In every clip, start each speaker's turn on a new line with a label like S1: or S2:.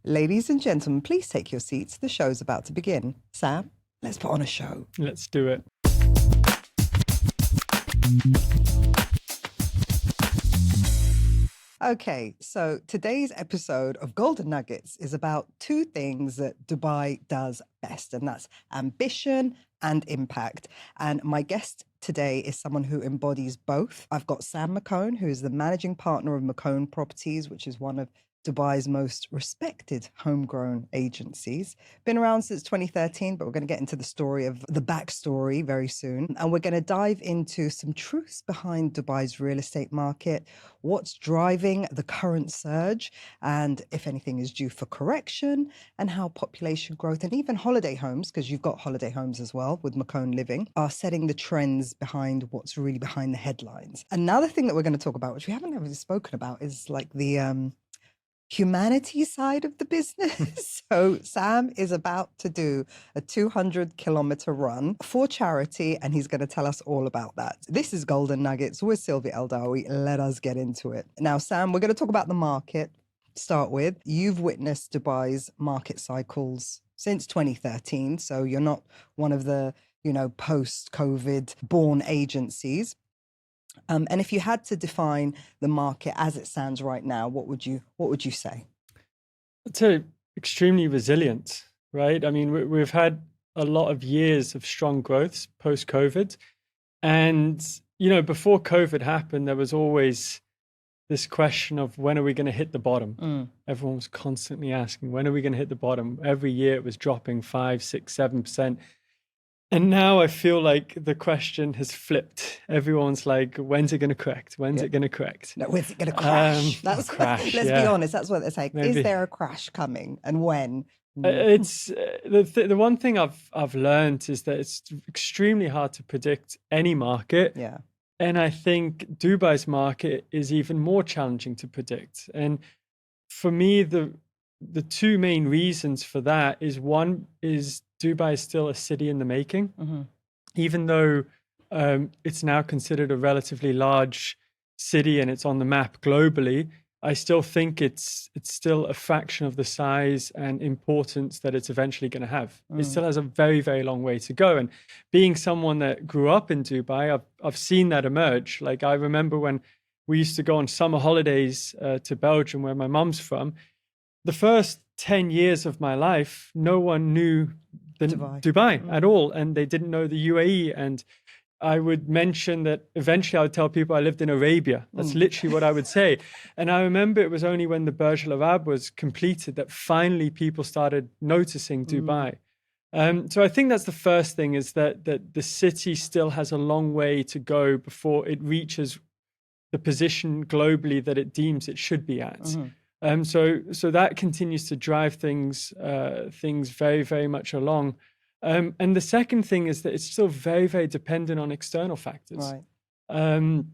S1: Ladies and gentlemen, please take your seats. The show's about to begin. Sam, let's put on a show.
S2: Let's do it.
S1: Okay, so today's episode of Golden Nuggets is about two things that Dubai does best, and that's ambition and impact. And my guest today is someone who embodies both. I've got Sam McCone, who is the managing partner of McCone Properties, which is one of Dubai's most respected homegrown agencies. Been around since 2013, but we're going to get into the story of the backstory very soon. And we're going to dive into some truths behind Dubai's real estate market, what's driving the current surge, and if anything is due for correction, and how population growth and even holiday homes, because you've got holiday homes as well with McCone Living, are setting the trends behind what's really behind the headlines. Another thing that we're going to talk about, which we haven't really spoken about, is like the humanity side of the business. So Sam is about to do a 200-kilometer run for charity, and he's going to tell us all about that. This is Golden Nuggets with Silvia Eldawi. Let us get into it. Now, Sam, we're going to talk about the market. Start with, you've witnessed Dubai's market cycles since 2013, so you're not one of the, post-COVID born agencies. And if you had to define the market as it stands right now, what would you say?
S2: I'd say extremely resilient, right? I mean, we've had a lot of years of strong growth post-COVID. And, before COVID happened, there was always this question of when are we going to hit the bottom? Everyone was constantly asking, when are we going to hit the bottom? Every year it was dropping 5, 6, 7%. And now I feel like the question has flipped. Everyone's like, when's it going to correct? When's it going to correct?
S1: No, when's it going to crash? That's
S2: crash.
S1: Let's be honest. That's what they're saying.
S2: Maybe.
S1: Is there a crash coming, and when?
S2: It's the one thing I've learned is that it's extremely hard to predict any market.
S1: Yeah.
S2: And I think Dubai's market is even more challenging to predict. And for me, the two main reasons for that is, one is Dubai is still a city in the making. Mm-hmm. Even though it's now considered a relatively large city and it's on the map globally, I still think it's still a fraction of the size and importance that it's eventually going to have. It still has a very, very long way to go. And being someone that grew up in Dubai, I've seen that emerge. Like, I remember when we used to go on summer holidays to Belgium, where my mum's from. The first 10 years of my life, no one knew Dubai at all, and they didn't know the UAE. And I would mention that eventually I would tell people I lived in Arabia. That's literally what I would say. And I remember it was only when the Burj Al Arab was completed that finally people started noticing Dubai. So I think that's the first thing, is that the city still has a long way to go before it reaches the position globally that it deems it should be at. So that continues to drive things very, very much along. And the second thing is that it's still very, very dependent on external factors.
S1: Right.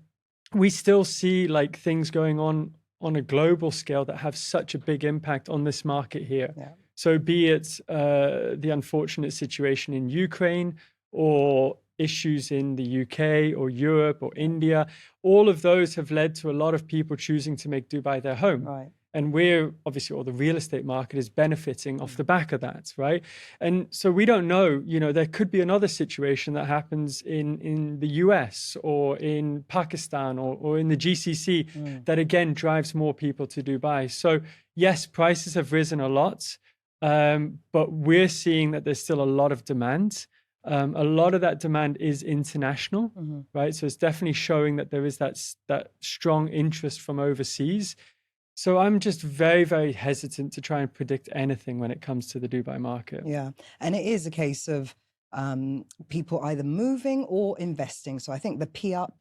S2: We still see like things going on a global scale that have such a big impact on this market here. Yeah. So be it the unfortunate situation in Ukraine, or issues in the UK or Europe or India, all of those have led to a lot of people choosing to make Dubai their home.
S1: Right.
S2: And we're obviously, or the real estate market is benefiting off the back of that, right? And so we don't know, there could be another situation that happens in the US or in Pakistan or in the GCC that again drives more people to Dubai. So yes, prices have risen a lot, but we're seeing that there's still a lot of demand. A lot of that demand is international, right? So it's definitely showing that there is that strong interest from overseas. So I'm just very, very hesitant to try and predict anything when it comes to the Dubai market.
S1: Yeah. And it is a case of people either moving or investing. So I think the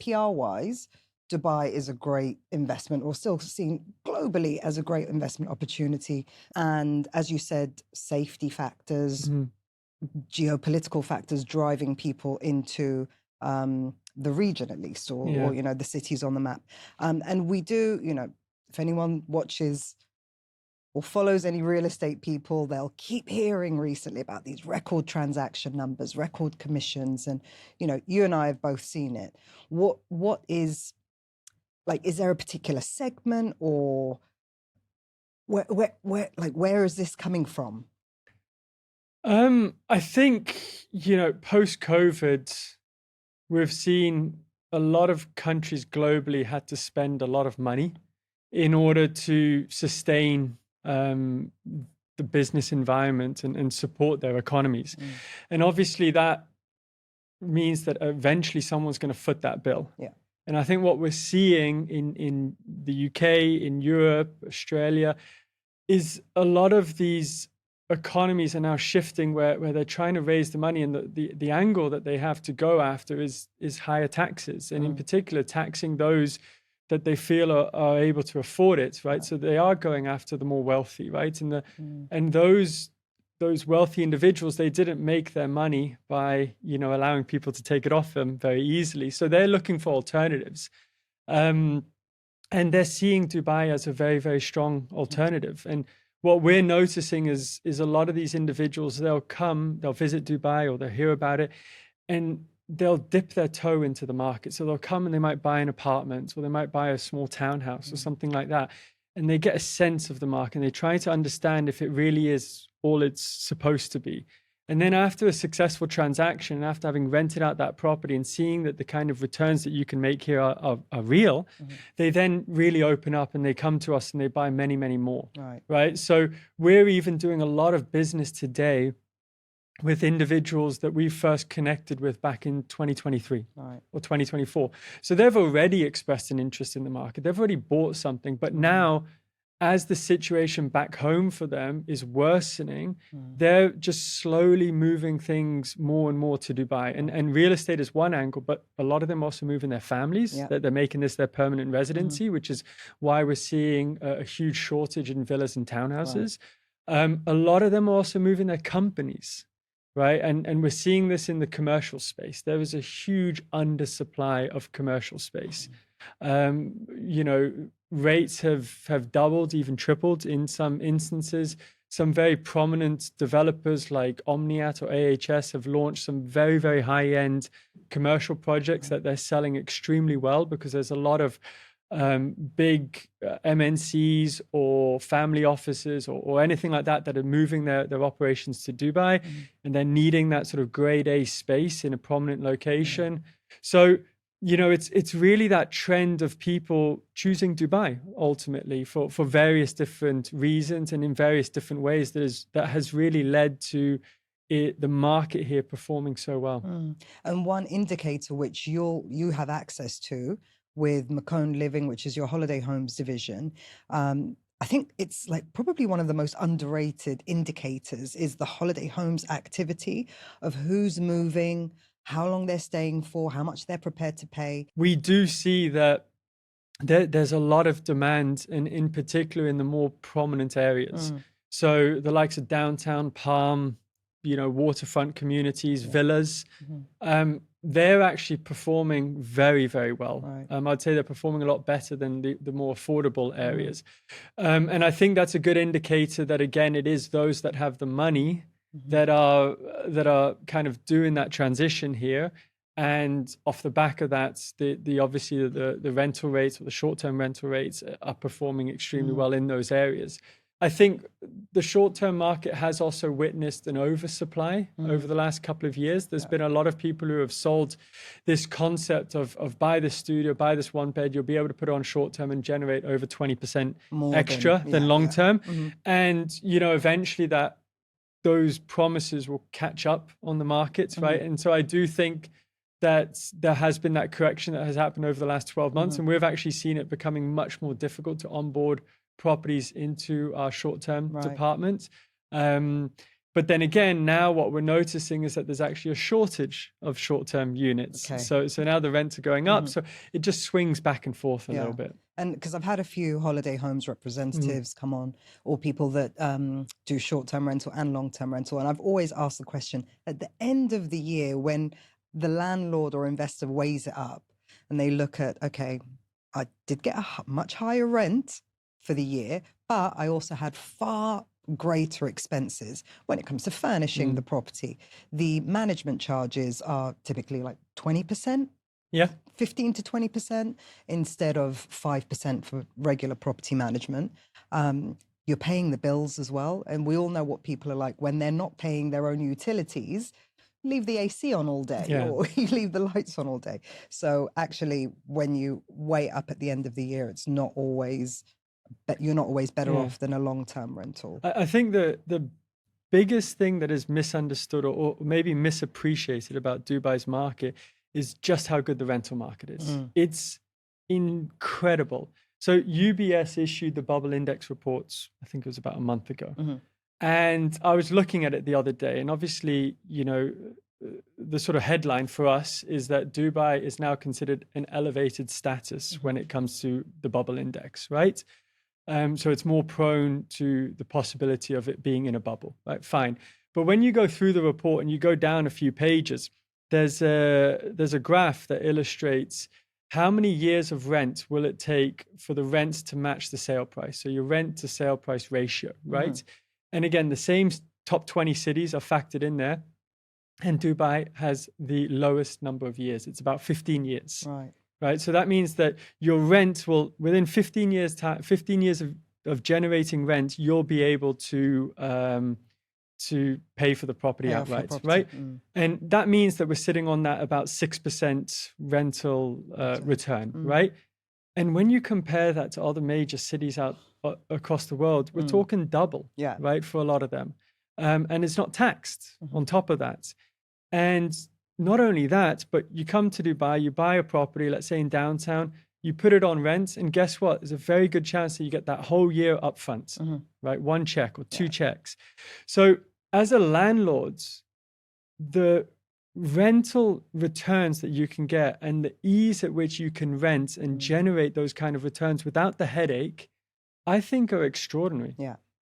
S1: PR-wise, Dubai is a great investment, or still seen globally as a great investment opportunity. And as you said, safety factors, geopolitical factors driving people into the region, at least, or the cities on the map. And we do, if anyone watches or follows any real estate people, they'll keep hearing recently about these record transaction numbers, record commissions. And, you and I have both seen it. What is, like, is there a particular segment or where is this coming from?
S2: I think, post-COVID, we've seen a lot of countries globally had to spend a lot of money in order to sustain the business environment and support their economies. And obviously that means that eventually someone's going to foot that bill.
S1: Yeah.
S2: And I think what we're seeing in the UK, in Europe, Australia, is a lot of these economies are now shifting where they're trying to raise the money, and the angle that they have to go after is higher taxes, and in particular taxing those that they feel are able to afford it, right? So they are going after the more wealthy, right? And those wealthy individuals, they didn't make their money by allowing people to take it off them very easily. So they're looking for alternatives. And they're seeing Dubai as a very, very strong alternative. And what we're noticing is a lot of these individuals, they'll visit Dubai or they'll hear about it, and they'll dip their toe into the market. So they'll come and they might buy an apartment, or they might buy a small townhouse or something like that. And they get a sense of the market, and they try to understand if it really is all it's supposed to be. And then after a successful transaction, after having rented out that property and seeing that the kind of returns that you can make here are real, they then really open up and they come to us and they buy many, many more. Right. So we're even doing a lot of business today with individuals that we first connected with back in 2023 or 2024. So they've already expressed an interest in the market. They've already bought something, but now, as the situation back home for them is worsening, they're just slowly moving things more and more to Dubai. And real estate is one angle, but a lot of them also moving their families, that they're making this their permanent residency, which is why we're seeing a huge shortage in villas and townhouses. A lot of them are also moving their companies, right? And we're seeing this in the commercial space. There is a huge undersupply of commercial space. Rates have doubled, even tripled in some instances. Some very prominent developers like Omniat or AHS have launched some very, very high-end commercial projects that they're selling extremely well, because there's a lot of big MNCs or family offices or anything like that are moving their operations to Dubai, and they're needing that sort of grade A space in a prominent location. So it's really that trend of people choosing Dubai ultimately for various different reasons and in various different ways that has really led to the market here performing so well.
S1: And one indicator which you have access to with McCone Living, which is your holiday homes division, I think it's like probably one of the most underrated indicators is the holiday homes activity of who's moving, how long they're staying for, how much they're prepared to pay.
S2: We do see that there's a lot of demand, and in particular in the more prominent areas. So the likes of downtown Palm, waterfront communities, villas, they're actually performing very, very well. I'd say they're performing a lot better than the more affordable areas. And I think that's a good indicator that, again, it is those that have the money that are kind of doing that transition here, and off the back of that, obviously the rental rates or the short-term rental rates are performing extremely well in those areas. I think the short-term market has also witnessed an oversupply over the last couple of years. There's been a lot of people who have sold this concept of buy this studio, buy this one bed, you'll be able to put it on short-term and generate over 20% more extra than long-term. And eventually those promises will catch up on the markets, right? And so I do think that there has been that correction that has happened over the last 12 months, and we've actually seen it becoming much more difficult to onboard properties into our short-term department. But then again, now what we're noticing is that there's actually a shortage of short-term units. So now the rents are going up. So it just swings back and forth a little bit.
S1: And because I've had a few holiday homes representatives come on, or people that do short-term rental and long-term rental. And I've always asked the question, at the end of the year, when the landlord or investor weighs it up and they look at, okay, I did get a much higher rent for the year, but I also had far greater expenses when it comes to furnishing the property. The management charges are typically like 20%. 15 to 20% instead of 5% for regular property management. you're paying the bills as well. And we all know what people are like when they're not paying their own utilities. Leave the AC on all day, or you leave the lights on all day. So actually, when you weigh up at the end of the year, it's not always, you're not always better off than a long-term rental.
S2: I think the biggest thing that is misunderstood or maybe misappreciated about Dubai's market is just how good the rental market is. It's incredible. So UBS issued the bubble index reports, I think it was about a month ago. And I was looking at it the other day, and obviously, you know, the sort of headline for us is that Dubai is now considered an elevated status when it comes to the bubble index, right? So it's more prone to the possibility of it being in a bubble, right? Fine. But when you go through the report and you go down a few pages, there's a graph that illustrates how many years of rent will it take for the rents to match the sale price. So your rent to sale price ratio, right? And again, the same top 20 cities are factored in there. And Dubai has the lowest number of years. It's about 15 years. Right. So that means that your rent will, within 15 years time, 15 years of generating rent, you'll be able to pay for the property outright, right? And that means that we're sitting on that about 6% rental return, right? And when you compare that to other major cities out across the world, we're talking double, right, for a lot of them. And it's not taxed on top of that. And not only that, but you come to Dubai, you buy a property, let's say in downtown, you put it on rent, and guess what? There's a very good chance that you get that whole year upfront, right? One check or two checks. So as a landlord, the rental returns that you can get and the ease at which you can rent and generate those kind of returns without the headache, I think are extraordinary.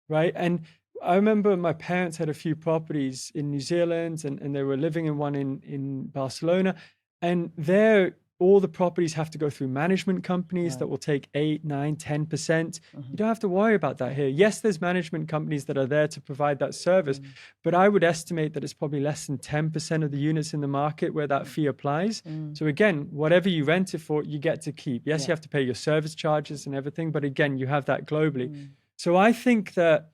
S2: Right. And I remember my parents had a few properties in New Zealand, and they were living in one in Barcelona, and there all the properties have to go through management companies that will take 8, 9, 10%. You don't have to worry about that here. Yes, there's management companies that are there to provide that service, but I would estimate that it's probably less than 10% of the units in the market where that fee applies. So again, whatever you rent it for, you get to keep. Yes, you have to pay your service charges and everything, but again, you have that globally. So I think that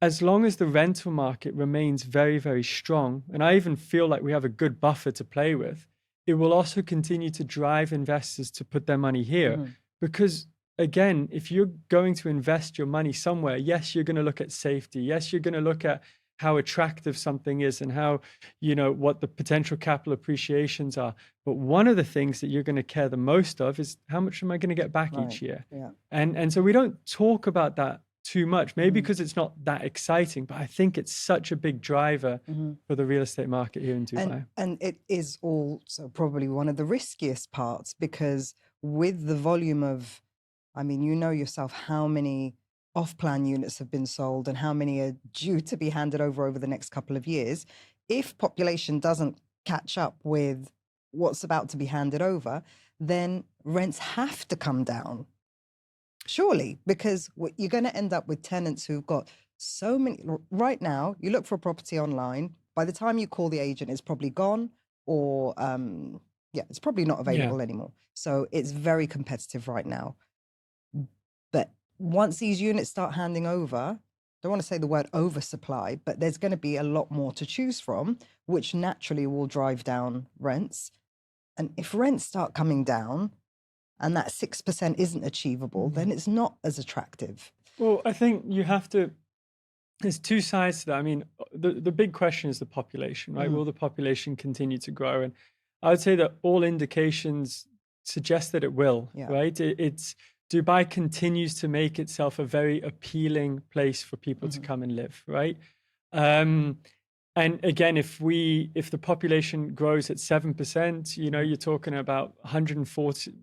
S2: as long as the rental market remains very, very strong, and I even feel like we have a good buffer to play with, it will also continue to drive investors to put their money here. Because again, if you're going to invest your money somewhere, yes, you're going to look at safety. Yes, you're going to look at how attractive something is and how, you know, what the potential capital appreciations are. But one of the things that you're going to care the most of is how much am I going to get back each year? And so we don't talk about that too much, maybe because it's not that exciting, but I think it's such a big driver for the real estate market here in Dubai.
S1: And it is also probably one of the riskiest parts, because with the volume of, I mean, you know yourself how many off-plan units have been sold and how many are due to be handed over the next couple of years. If population doesn't catch up with what's about to be handed over, then rents have to come down. Surely, because you're going to end up with tenants who've got so many. Right now, you look for a property online. By the time you call the agent, it's probably gone, or it's probably not available anymore. So it's very competitive right now. But once these units start handing over, I don't want to say the word oversupply, but there's going to be a lot more to choose from, which naturally will drive down rents. And if rents start coming down, and that 6% isn't achievable, then it's not as attractive.
S2: Well, I think you have to, there's two sides to that. I mean, the big question is the population, right? Will the population continue to grow? And I would say that all indications suggest that it will, right? It's Dubai continues to make itself a very appealing place for people to come and live, right? And again, if the population grows at 7%, you know, you're talking about 140,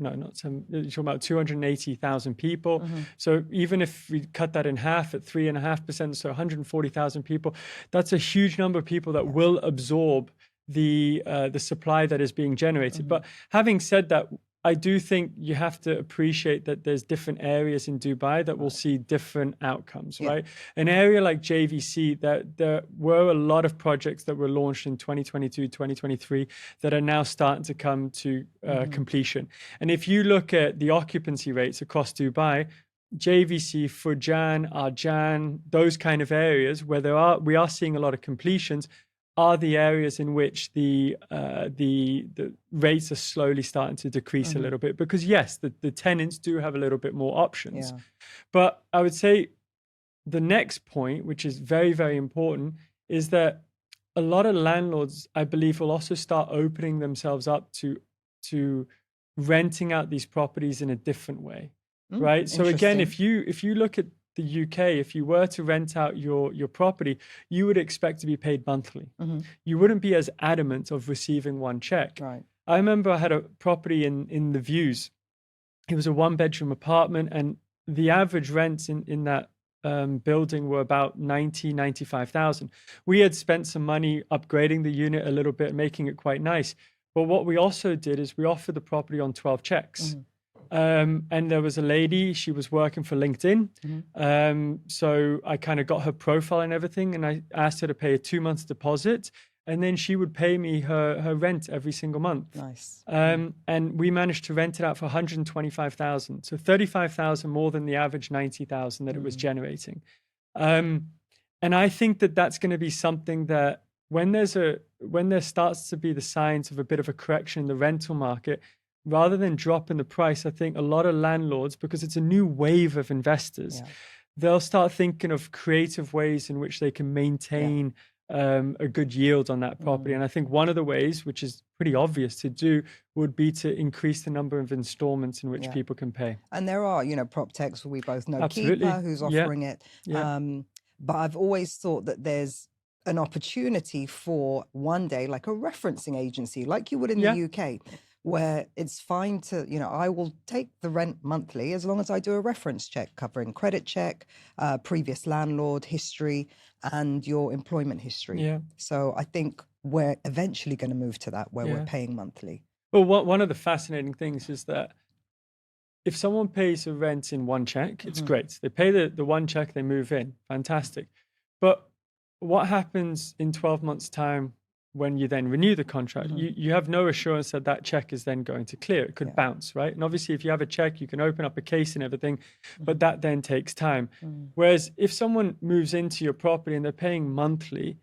S2: not 7, you're talking about 280,000 people. So even if we cut that in half at 3.5%, so 140,000 people, that's a huge number of people that will absorb the supply that is being generated. But having said that, I do think you have to appreciate that there's different areas in Dubai that will see different outcomes, right? An area like JVC, that there were a lot of projects that were launched in 2022, 2023 that are now starting to come to completion. And if you look at the occupancy rates across Dubai, JVC, Fujian, Arjan, those kind of areas where we are seeing a lot of completions, are the areas in which the rates are slowly starting to decrease a little bit, because yes, the tenants do have a little bit more options.
S1: Yeah.
S2: But I would say the next point, which is very, very important, is that a lot of landlords, I believe, will also start opening themselves up to renting out these properties in a different way, right? So again,
S1: Interesting.
S2: if you look at the UK, if you were to rent out your property, you would expect to be paid monthly. You wouldn't be as adamant of receiving one check.
S1: Right.
S2: I remember I had a property in the Views. It was a 1-bedroom apartment, and the average rents in that building were about 95,000. We had spent some money upgrading the unit a little bit, making it quite nice. But what we also did is we offered the property on 12 checks. And there was a lady, she was working for LinkedIn. So I kind of got her profile and everything, and I asked her to pay a 2-month deposit. And then she would pay me her rent every single month.
S1: Nice.
S2: And we managed to rent it out for 125,000. So 35,000 more than the average 90,000 that it was generating. And I think that that's going to be something that when there starts to be the signs of a bit of a correction in the rental market, rather than dropping the price, I think a lot of landlords, because it's a new wave of investors, they'll start thinking of creative ways in which they can maintain a good yield on that property. And I think one of the ways, which is pretty obvious to do, would be to increase the number of installments in which people can pay.
S1: And there are, PropTechs, we both know
S2: Absolutely.
S1: Keeper, who's offering it.
S2: Yeah.
S1: But I've always thought that there's an opportunity for one day, like a referencing agency, like you would in the UK, where it's fine to, I will take the rent monthly as long as I do a reference check covering credit check, previous landlord history, and your employment history.
S2: Yeah.
S1: So I think we're eventually going to move to that where we're paying monthly.
S2: Well, one of the fascinating things is that if someone pays a rent in one check, it's great. They pay the one check, they move in. Fantastic. But what happens in 12 months' time when you then renew the contract? You have no assurance that that check is then going to clear. It could bounce, right? And obviously, if you have a check, you can open up a case and everything, but that then takes time. Whereas if someone moves into your property and they're paying monthly,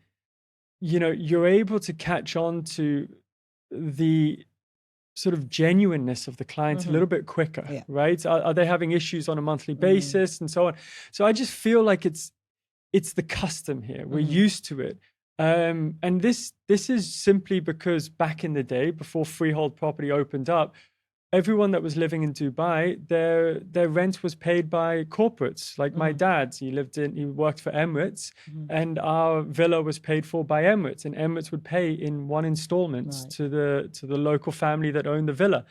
S2: you're able to catch on to the sort of genuineness of the client a little bit quicker, right? Are they having issues on a monthly basis and so on? So I just feel like it's the custom here. We're used to it. And this is simply because back in the day, before freehold property opened up, everyone that was living in Dubai, their rent was paid by corporates. Like my dad, he worked for Emirates, and our villa was paid for by Emirates, and Emirates would pay in one installment to the local family that owned the villa.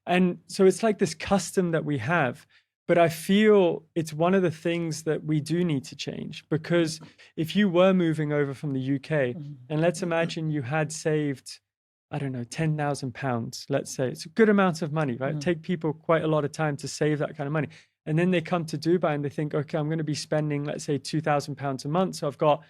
S2: And so it's like this custom that we have. But I feel it's one of the things that we do need to change, because if you were moving over from the UK, and let's imagine you had saved, I don't know, £10,000, let's say. It's a good amount of money, right? Take people quite a lot of time to save that kind of money. And then they come to Dubai and they think, okay, I'm going to be spending, let's say, £2,000 a month. So I've got,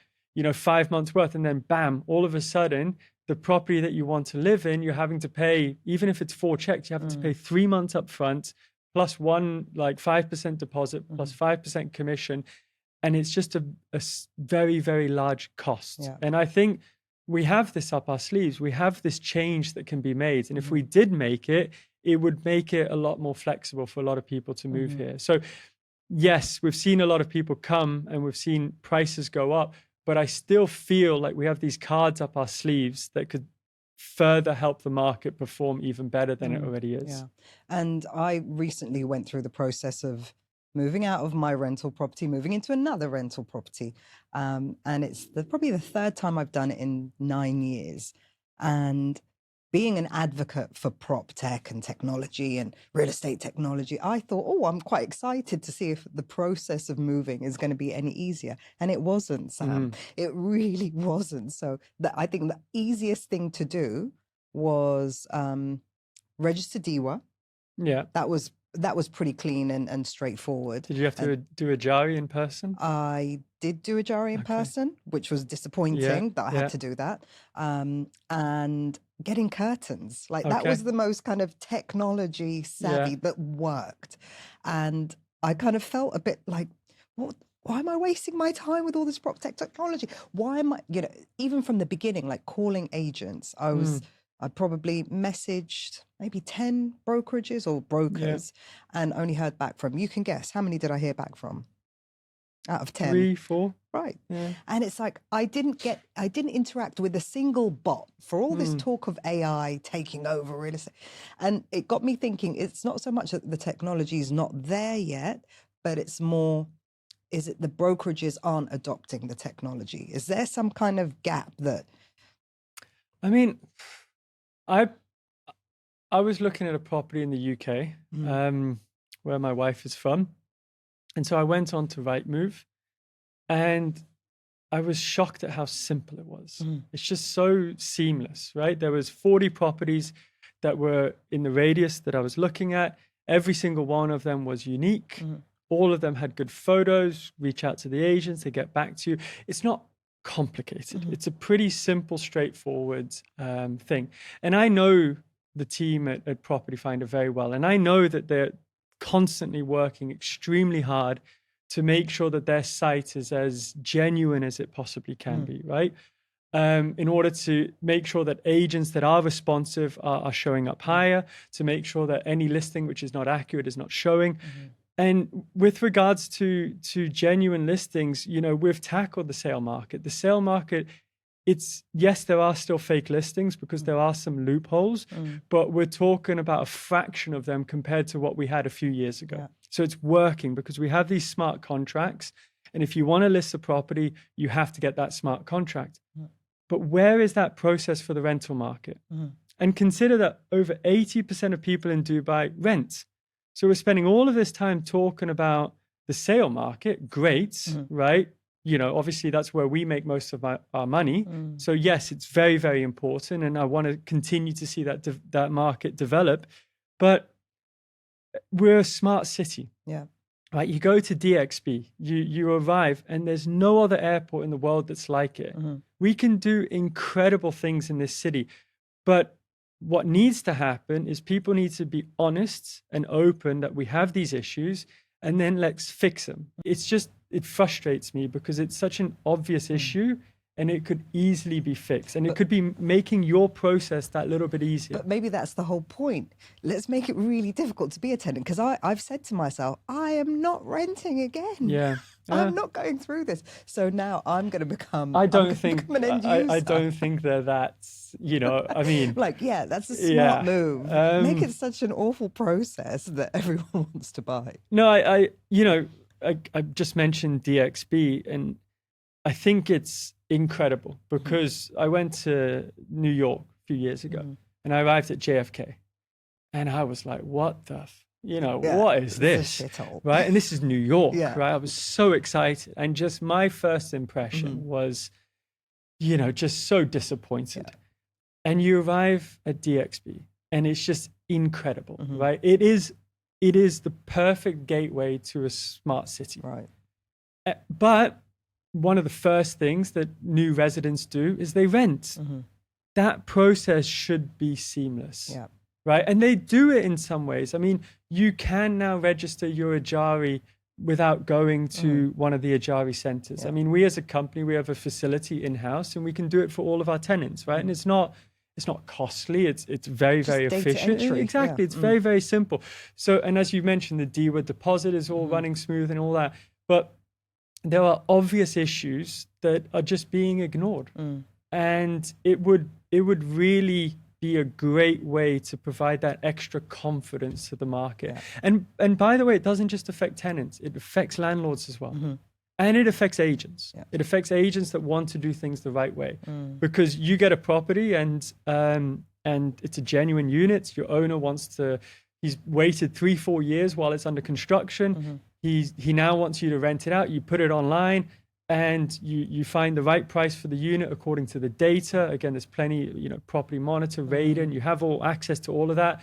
S2: 5 months worth. And then bam, all of a sudden, the property that you want to live in, you're having to pay, even if it's 4 checks, you're having to pay 3 months up front, plus 5% deposit, plus 5% commission. And it's just a very, very large cost. And I think we have this up our sleeves. We have this change that can be made. And if we did make it, it would make it a lot more flexible for a lot of people to move here. So yes, we've seen a lot of people come and we've seen prices go up, but I still feel like we have these cards up our sleeves that could further help the market perform even better than it already is.
S1: Yeah. And I recently went through the process of moving out of my rental property, moving into another rental property. And it's probably the third time I've done it in 9 years. And being an advocate for PropTech and technology and real estate technology, I thought, I'm quite excited to see if the process of moving is going to be any easier. And it wasn't, Sam. It really wasn't. So I think the easiest thing to do was register DIWA.
S2: Yeah.
S1: That was pretty clean and straightforward.
S2: Did you have to do a Jari in person?
S1: I did do a Jari in person, which was disappointing that I had to do that. And getting curtains, like that was the most kind of technology savvy that worked. And I kind of felt a bit like, what? Why am I wasting my time with all this prop tech technology? Why am I, even from the beginning, like calling agents, I probably messaged maybe 10 brokerages or brokers and only heard back from, you can guess, how many did I hear back from out of 10?
S2: 3, 4.
S1: Right.
S2: Yeah.
S1: And it's like, I didn't interact with a single bot for all this talk of AI taking over real estate. And it got me thinking, it's not so much that the technology is not there yet, but it's more, is it the brokerages aren't adopting the technology? Is there some kind of gap that?
S2: I mean, I was looking at a property in the UK, where my wife is from. And so I went on to Rightmove, and I was shocked at how simple it was. It's just so seamless, right? There was 40 properties that were in the radius that I was looking at. Every single one of them was unique. All of them had good photos. Reach out to the agents, they get back to you. It's not complicated. It's a pretty simple, straightforward thing. And I know the team at Property Finder very well. And I know that they're constantly working extremely hard to make sure that their site is as genuine as it possibly can be, right? In order to make sure that agents that are responsive are showing up higher, to make sure that any listing which is not accurate is not showing. And with regards to genuine listings, we've tackled the sale market. The sale market, yes, there are still fake listings because there are some loopholes, but we're talking about a fraction of them compared to what we had a few years ago. So it's working because we have these smart contracts. And if you want to list a property, you have to get that smart contract. But where is that process for the rental market? And consider that over 80% of people in Dubai rent. So we're spending all of this time talking about the sale market. Great, right? Obviously that's where we make most of our money. So yes, it's very, very important. And I want to continue to see that market develop. But we're a smart city. Right? You go to DXB, you arrive, and there's no other airport in the world that's like it. We can do incredible things in this city. But what needs to happen is people need to be honest and open that we have these issues, and then let's fix them. It frustrates me because it's such an obvious issue and it could easily be fixed. And it could be making your process that little bit easier.
S1: But maybe that's the whole point. Let's make it really difficult to be a tenant, because I've said to myself, I am not renting again. I'm not going through this. So now I'm going to become an end user.
S2: I don't think that's, I mean.
S1: That's a smart move. Make it such an awful process that everyone wants to buy.
S2: No, I just mentioned DXB, and I think it's incredible because I went to New York a few years ago and I arrived at JFK and I was like, what the, what is this? Right? And this is New York, right? I was so excited. And just my first impression was, just so disappointed. And you arrive at DXB and it's just incredible, right? It is the perfect gateway to a smart city.
S1: Right.
S2: But one of the first things that new residents do is they rent. That process should be seamless, right? And they do it in some ways. I mean, you can now register your Ajari without going to one of the Ajari centers. I mean, we as a company, we have a facility in-house and we can do it for all of our tenants, right? And it's not costly. It's very, very efficient. Exactly. It's very, very simple. So, and as you mentioned, the DWA deposit is all running smooth and all that. But there are obvious issues that are just being ignored. And it would really be a great way to provide that extra confidence to the market. And by the way, it doesn't just affect tenants, it affects landlords as well. And it affects agents. It affects agents that want to do things the right way. Because you get a property and it's a genuine unit. Your owner he's waited 3-4 years while it's under construction. He now wants you to rent it out. You put it online and you find the right price for the unit according to the data. Again, there's plenty, Property Monitor, Radon, you have all access to all of that.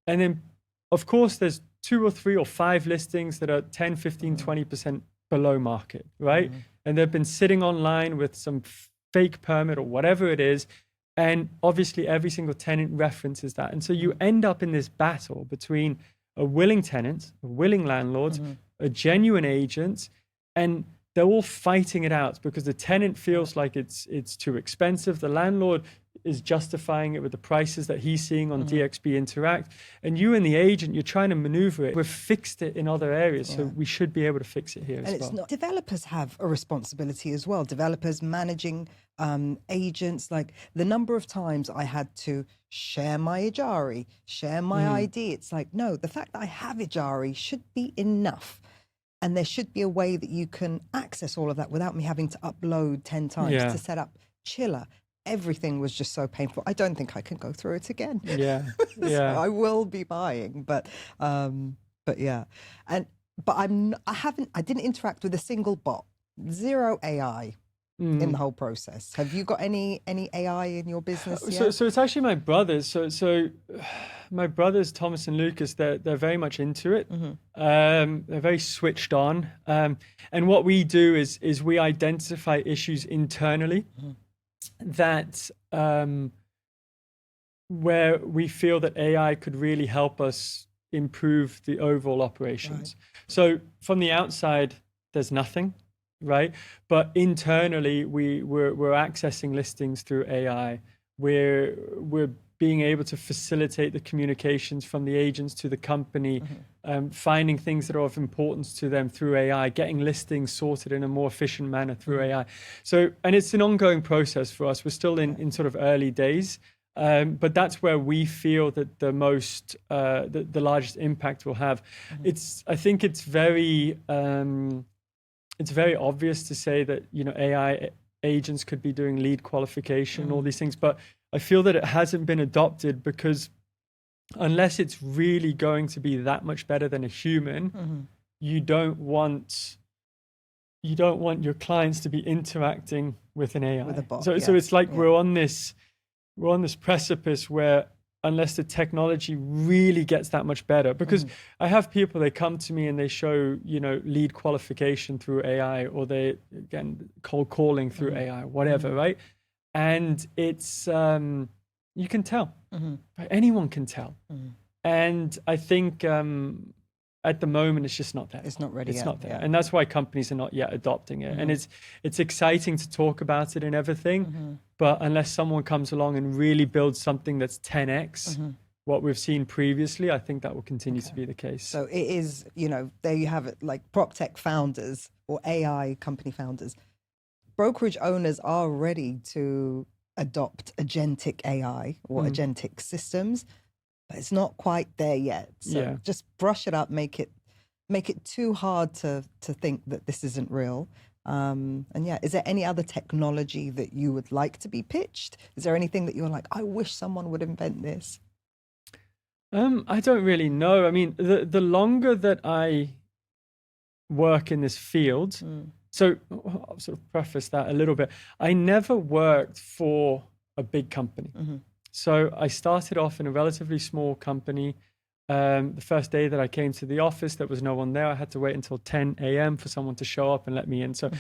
S2: And then, of course, there's 2 or 3 or 5 listings that are 10, 15, 20% below market, right? And they've been sitting online with some fake permit or whatever it is. And obviously, every single tenant references that. And so you end up in this battle between a willing tenant, a willing landlord, a genuine agent, and they're all fighting it out because the tenant feels like it's too expensive. The landlord is justifying it with the prices that he's seeing on DXB Interact. And you and the agent, you're trying to maneuver it. We've fixed it in other areas, so we should be able to fix it here as well.
S1: And it's not, developers have a responsibility as well. Developers managing agents, like the number of times I had to share my Ijari, share my ID. It's like, no, the fact that I have Ijari should be enough. And there should be a way that you can access all of that without me having to upload 10 times to set up Chiller. Everything was just so painful. I don't think I can go through it again.
S2: Yeah,
S1: So I will be buying, but yeah, but I didn't interact with a single bot, zero AI in the whole process. Have you got any AI in your business yet?
S2: So it's actually my brothers. So my brothers, Thomas and Lucas, they're very much into it. They're very switched on. And what we do is we identify issues internally that where we feel that AI could really help us improve the overall operations. So from the outside, there's nothing, right? But internally, we're accessing listings through AI. We're being able to facilitate the communications from the agents to the company, finding things that are of importance to them through AI, getting listings sorted in a more efficient manner through AI. So, and it's an ongoing process for us. We're still in sort of early days, but that's where we feel that the most, the largest impact will have. I think it's very obvious to say that, you know, AI agents could be doing lead qualification, all these things, but I feel that it hasn't been adopted because unless it's really going to be that much better than a human, you don't want your clients to be interacting with an AI.
S1: With a bot,
S2: so it's like we're on this precipice where unless the technology really gets that much better, because I have people, they come to me and they show, you know, lead qualification through AI, or they, again, cold calling through AI, whatever, right? And it's, you can tell, right? Anyone can tell. And I think at the moment, it's just not there.
S1: It's not ready yet.
S2: It's not there. And that's why companies are not yet adopting it. And it's exciting to talk about it and everything, but unless someone comes along and really builds something that's 10x what we've seen previously, I think that will continue to be the case.
S1: So it is, you know, there you have it, like PropTech founders or AI company founders. Brokerage owners are ready to adopt agentic AI or agentic systems, but it's not quite there yet. So just brush it up, make it too hard to think that this isn't real. And yeah, is there any other technology that you would like to be pitched? Is there anything that you're like, I wish someone would invent this?
S2: I don't really know. I mean, the longer that I work in this field, so I'll sort of preface that a little bit. I never worked for a big company. So I started off in a relatively small company. The first day that I came to the office, there was no one there. I had to wait until 10 a.m. for someone to show up and let me in. So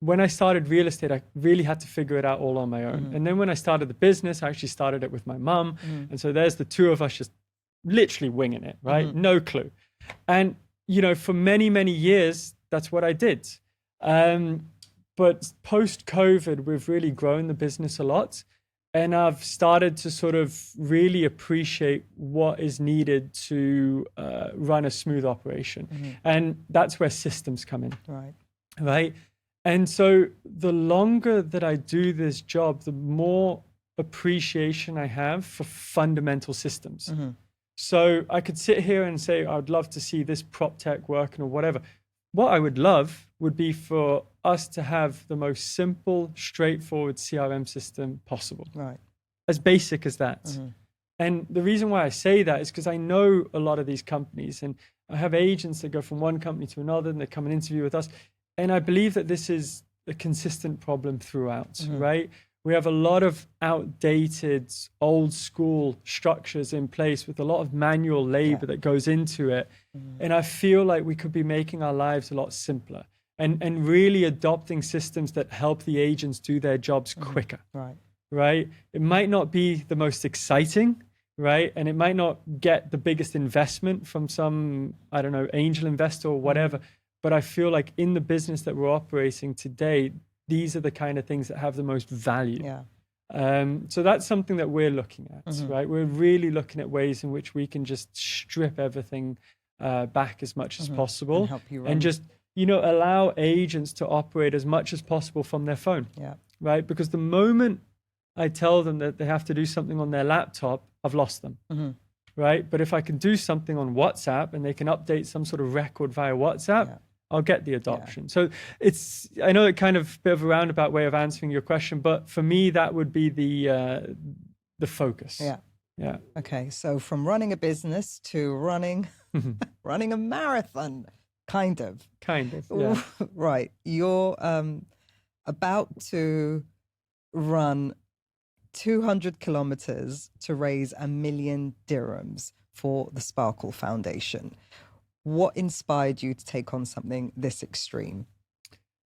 S2: when I started real estate, I really had to figure it out all on my own. And then when I started the business, I actually started it with my mum. And so there's the two of us just literally winging it, right? No clue. And, you know, for many, many years, that's what I did. But post-COVID, we've really grown the business a lot. And I've started to sort of really appreciate what is needed to run a smooth operation. And that's where systems come in. Right. And so the longer that I do this job, the more appreciation I have for fundamental systems. So I could sit here and say, I'd love to see this PropTech working or whatever. What I would love would be for us to have the most simple, straightforward CRM system possible. Right. As basic as that. And the reason why I say that is because I know a lot of these companies, and I have agents that go from one company to another and they come and interview with us. And I believe that this is a consistent problem throughout, right? We have a lot of outdated, old school structures in place with a lot of manual labor that goes into it. And I feel like we could be making our lives a lot simpler and really adopting systems that help the agents do their jobs quicker. Right? It might not be the most exciting, right? And it might not get the biggest investment from some, I don't know, angel investor or whatever. But I feel like in the business that we're operating today, these are the kind of things that have the most value. So that's something that we're looking at, right? We're really looking at ways in which we can just strip everything back as much as possible
S1: and help you run.
S2: and just, allow agents to operate as much as possible from their phone, right? Because the moment I tell them that they have to do something on their laptop, I've lost them, right? But if I can do something on WhatsApp and they can update some sort of record via WhatsApp, I'll get the adoption. So I know it kind of bit of a roundabout way of answering your question, but for me, that would be the focus. Yeah.
S1: Okay. So from running a business to running a marathon, kind of.
S2: Yeah.
S1: Right. You're about to run 200 kilometers to raise 1 million dirhams for the Sparkle Foundation. What inspired you to take on something this extreme?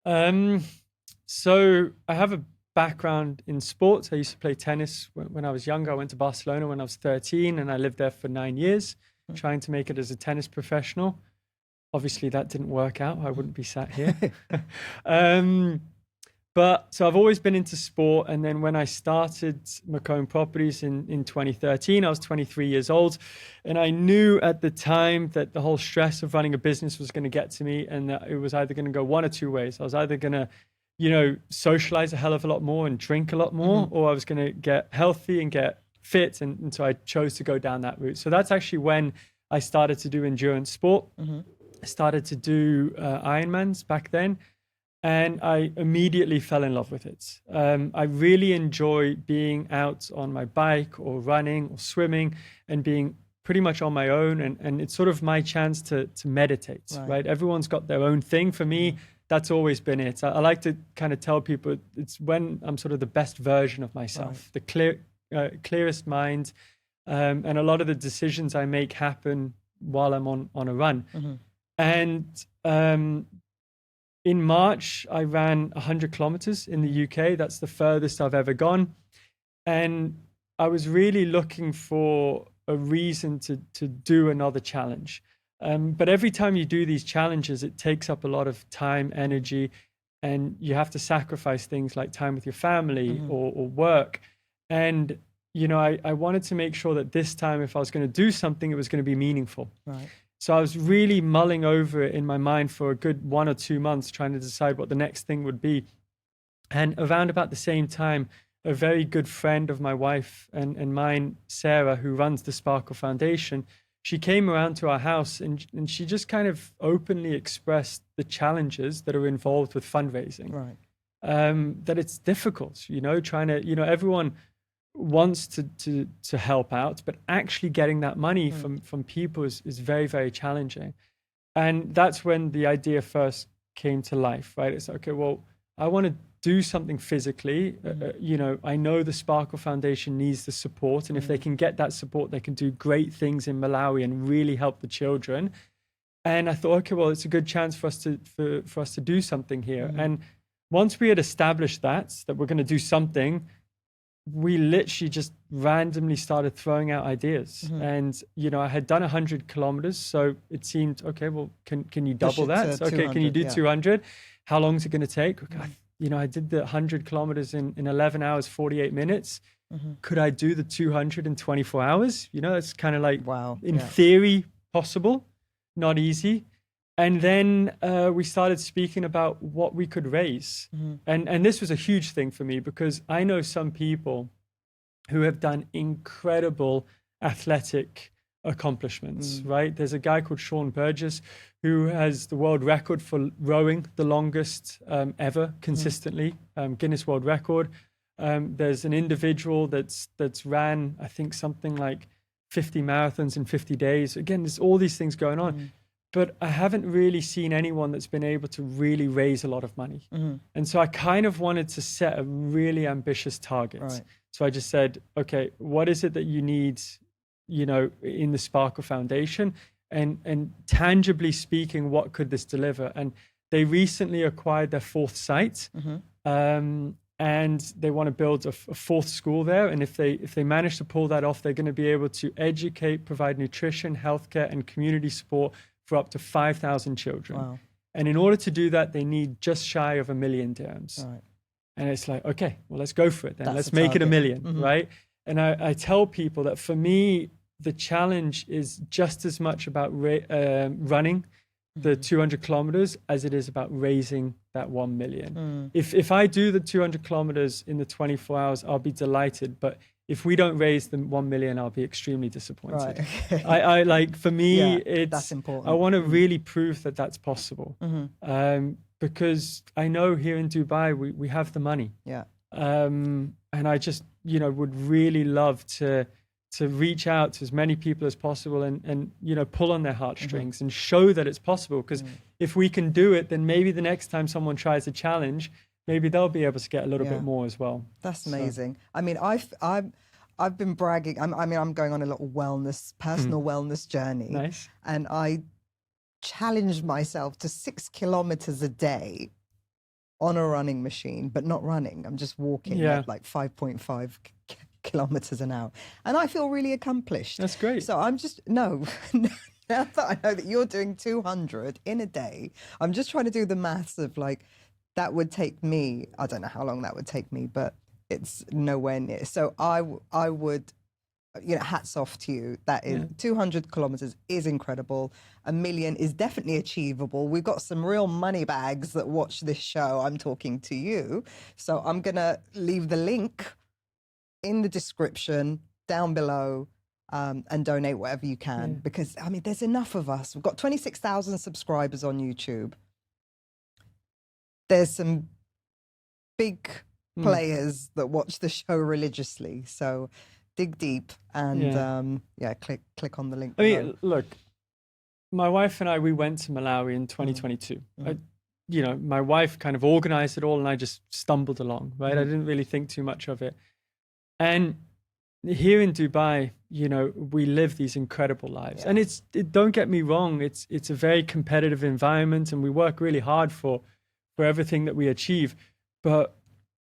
S2: So I have a background in sports. I used to play tennis when I was younger. I went to Barcelona when I was 13 and I lived there for 9 years, trying to make it as a tennis professional. Obviously that didn't work out. I wouldn't be sat here. But so I've always been into sport. And then when I started McCone Properties in 2013, I was 23 years old. And I knew at the time that the whole stress of running a business was going to get to me and that it was either going to go one or two ways. I was either going to, socialize a hell of a lot more and drink a lot more, or I was going to get healthy and get fit. And so I chose to go down that route. So that's actually when I started to do endurance sport. I started to do Ironmans back then. And I immediately fell in love with it. I really enjoy being out on my bike or running or swimming and being pretty much on my own. And it's sort of my chance to meditate, right? Everyone's got their own thing. For me, that's always been it. I like to kind of tell people it's when I'm sort of the best version of myself, the clearest mind. And a lot of the decisions I make happen while I'm on a run. And in March, I ran 100 kilometers in the UK. That's the furthest I've ever gone. And I was really looking for a reason to do another challenge. But every time you do these challenges, it takes up a lot of time, energy, and you have to sacrifice things like time with your family or work. And, I wanted to make sure that this time, if I was going to do something, it was going to be meaningful. So I was really mulling over it in my mind for a good 1 or 2 months, trying to decide what the next thing would be. And around about the same time, a very good friend of my wife and mine, Sarah, who runs the Sparkle Foundation, she came around to our house and she just kind of openly expressed the challenges that are involved with fundraising. That it's difficult, trying to, everyone wants to help out, but actually getting that money from people is very, very challenging. And that's when the idea first came to life, right? It's okay, well, I want to do something physically. I know the Sparkle Foundation needs the support, and if they can get that support, they can do great things in Malawi and really help the children. And I thought, okay, well, it's a good chance for us to do something here. And once we had established that we're going to do something, we literally just randomly started throwing out ideas. And, I had done 100 kilometers. So it seemed, okay, well, can you double that? Okay, can you do 200? How long is it going to take? I did the 100 kilometers in 11 hours, 48 minutes. Could I do the 200 in 24 hours? It's kind of like, in theory, possible, not easy. And then we started speaking about what we could raise. And this was a huge thing for me because I know some people who have done incredible athletic accomplishments, right? There's a guy called Sean Burgess who has the world record for rowing the longest ever consistently, Guinness World Record. There's an individual that's ran, I think, something like 50 marathons in 50 days. Again, there's all these things going on. But I haven't really seen anyone that's been able to really raise a lot of money. And so I kind of wanted to set a really ambitious target. So I just said, okay, what is it that you need, in the Sparkle Foundation? And tangibly speaking, what could this deliver? And they recently acquired their 4th site. and they want to build a fourth school there. And if they manage to pull that off, they're going to be able to educate, provide nutrition, healthcare, and community support for up to 5,000 children.
S1: Wow.
S2: And in order to do that, they need just shy of $1 million dirhams.
S1: Right.
S2: And it's like, okay, well, let's go for it then.
S1: That's
S2: Let's
S1: the
S2: make it
S1: target.
S2: $1 million, right? And I tell people that for me, the challenge is just as much about running the 200 kilometers as it is about raising that 1 million. If I do the 200 kilometers in the 24 hours, I'll be delighted. But if we don't raise the 1 million, I'll be extremely disappointed.
S1: Right. Okay.
S2: I like, for me,
S1: that's important.
S2: I want to really prove that that's possible. Because I know here in Dubai, we have the money.
S1: Yeah.
S2: And I just, would really love to reach out to as many people as possible and pull on their heartstrings and show that it's possible. Because if we can do it, then maybe the next time someone tries a challenge, maybe they'll be able to get a little bit more as well.
S1: That's amazing. I mean, I've been bragging. I'm going on a little personal wellness journey.
S2: Nice.
S1: And I challenged myself to 6 kilometers a day on a running machine, but not running. I'm just walking at like 5.5 kilometers an hour. And I feel really accomplished.
S2: That's great.
S1: So I'm just, now that I know that you're doing 200 in a day, I'm just trying to do the maths of like, that would take me, I don't know how long that would take me, but it's nowhere near. So I would, hats off to you. That is 200 kilometers is incredible. 1 million is definitely achievable. We've got some real money bags that watch this show. I'm talking to you. So I'm going to leave the link in the description down below and donate whatever you can. Because, there's enough of us. We've got 26,000 subscribers on YouTube. There's some big players that watch the show religiously. So dig deep and click on the link below.
S2: Look, my wife and I, we went to Malawi in 2022. My wife kind of organized it all and I just stumbled along, right? I didn't really think too much of it. And here in Dubai, we live these incredible lives. And don't get me wrong, it's a very competitive environment and we work really hard for everything that we achieve. But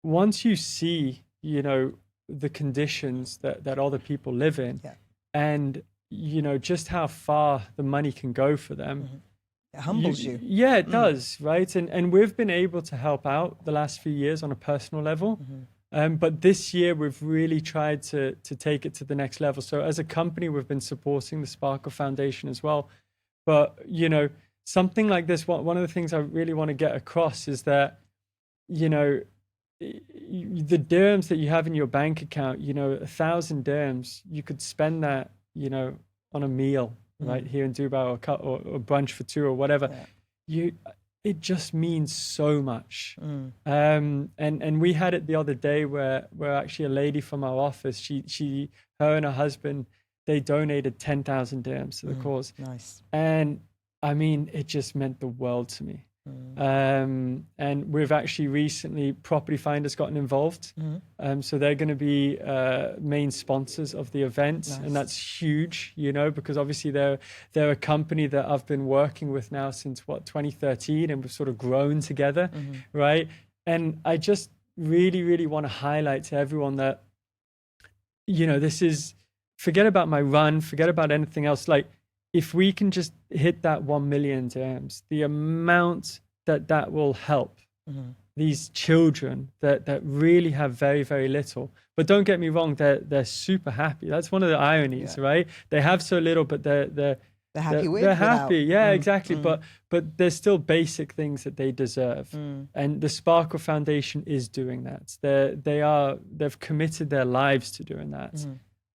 S2: once you see, the conditions that other people live in and, just how far the money can go for them.
S1: It humbles you.
S2: Yeah, it does, right? And we've been able to help out the last few years on a personal level. But this year, we've really tried to take it to the next level. So as a company, we've been supporting the Sparkle Foundation as well. But, something like this, one of the things I really want to get across is that, the dirhams that you have in your bank account, 1,000 dirhams, you could spend that, on a meal, right, here in Dubai or brunch for two or whatever. It just means so much. And we had it the other day where actually a lady from our office, her and her husband, they donated 10,000 dirhams to the cause.
S1: Nice.
S2: And it just meant the world to me. And we've actually recently, Property Finder's gotten involved. So they're going to be main sponsors of the event. Nice. And that's huge, because obviously they're a company that I've been working with now since 2013, and we've sort of grown together, right? And I just really, really want to highlight to everyone that, this is, forget about my run, forget about anything else. Like, if we can just hit that 1 million dirhams, the amount that will help these children that really have very, very little. But don't get me wrong, they're super happy. That's one of the ironies, right? They have so little, but they're
S1: happy with.
S2: They're happy, exactly. But there's still basic things that they deserve, and the Sparkle Foundation is doing that. They've committed their lives to doing that.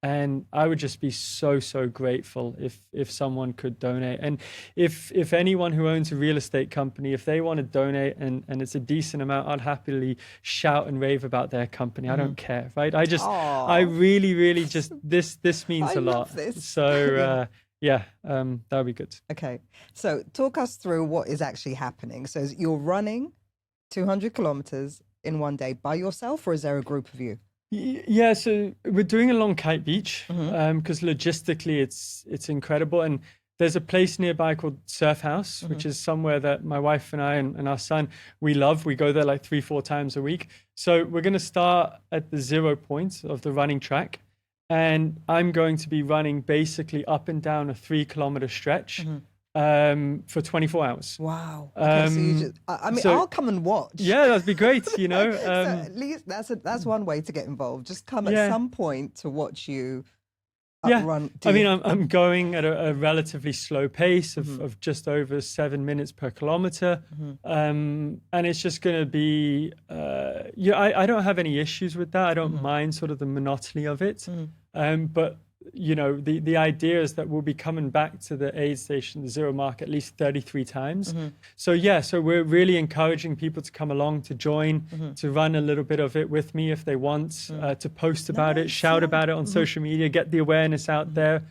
S2: And I would just be so, so grateful if someone could donate. And if anyone who owns a real estate company, if they want to donate and it's a decent amount, I'd happily shout and rave about their company. I don't care, right? I really, really just, this means a lot.
S1: Love this.
S2: So that would be good.
S1: Okay. So talk us through what is actually happening. So you're running 200 kilometers in one day by yourself, or is there a group of you?
S2: Yeah, so we're doing along Kite Beach because logistically it's incredible, and there's a place nearby called Surf House, which is somewhere that my wife and I and our son, we love. We go there like 3-4 times a week. So we're going to start at the 0 point of the running track. And I'm going to be running basically up and down a 3-kilometer stretch for 24 hours.
S1: Wow. Okay, so you just, I mean, I'll come and watch.
S2: Yeah, that'd be great, you know.
S1: So at least that's one way to get involved. Just come at some point to watch you run.
S2: I mean, I'm going at a relatively slow pace of just over 7 minutes per kilometer. And it's just going to be, I don't have any issues with that. I don't mind sort of the monotony of it. But you know, the idea is that we'll be coming back to the aid station, the zero mark, at least 33 times. So we're really encouraging people to come along, to join, to run a little bit of it with me if they want, to post about it, shout about it on social media, get the awareness out there.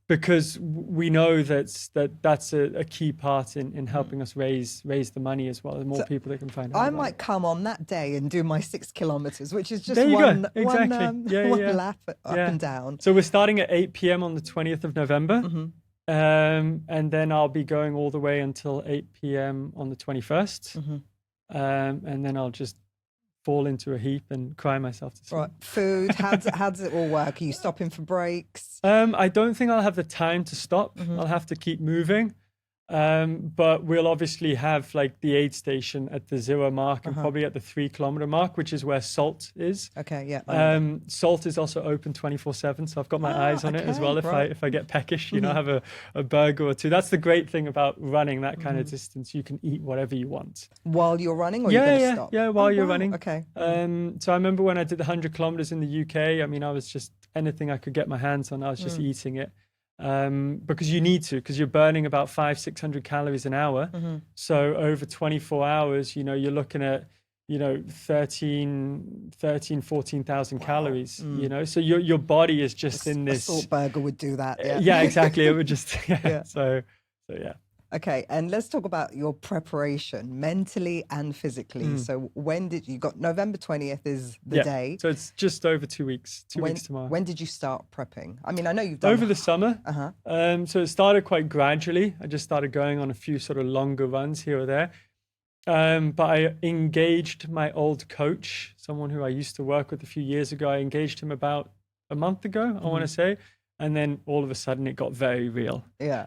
S2: Because we know that's a key part in helping us raise the money as well. The more people that can find out.
S1: I might come on that day and do my 6 kilometers, which is just
S2: there you
S1: one
S2: go. Exactly.
S1: one lap up and down.
S2: So we're starting at 8 p.m. on the 20th of November. And then I'll be going all the way until 8 p.m. on the 21st. And then I'll just fall into a heap and cry myself to sleep.
S1: Right. Food, how does it all work? Are you stopping for breaks?
S2: I don't think I'll have the time to stop. I'll have to keep moving. But we'll obviously have like the aid station at the 0 mark and probably at the 3-kilometer mark, which is where Salt is.
S1: Okay, yeah.
S2: Salt is also open 24/7, so I've got my eyes on it as well. If I get peckish, you know, have a burger or two. That's the great thing about running that kind of distance. You can eat whatever you want
S1: while you're running, or you're going to stop?
S2: Yeah, while you're running.
S1: Okay.
S2: So I remember when I did the 100 kilometers in the UK. I mean, I was just anything I could get my hands on. I was just eating it. Because you need to, because you're burning about 500-600 calories an hour. So over 24 hours, you know, you're looking at, you know, 14,000 calories, you know, so your body is just in this.
S1: A salt burger would do that.
S2: Yeah, exactly. It would just, So yeah.
S1: Okay, and let's talk about your preparation mentally and physically. So when did you got November 20th is the day?
S2: So it's just over 2 weeks, weeks tomorrow.
S1: When did you start prepping? I mean, I know you've done
S2: over the summer. So it started quite gradually. I just started going on a few sort of longer runs here or there. But I engaged my old coach, someone who I used to work with a few years ago. I engaged him about a month ago, I want to say. And then all of a sudden it got very real. Yeah.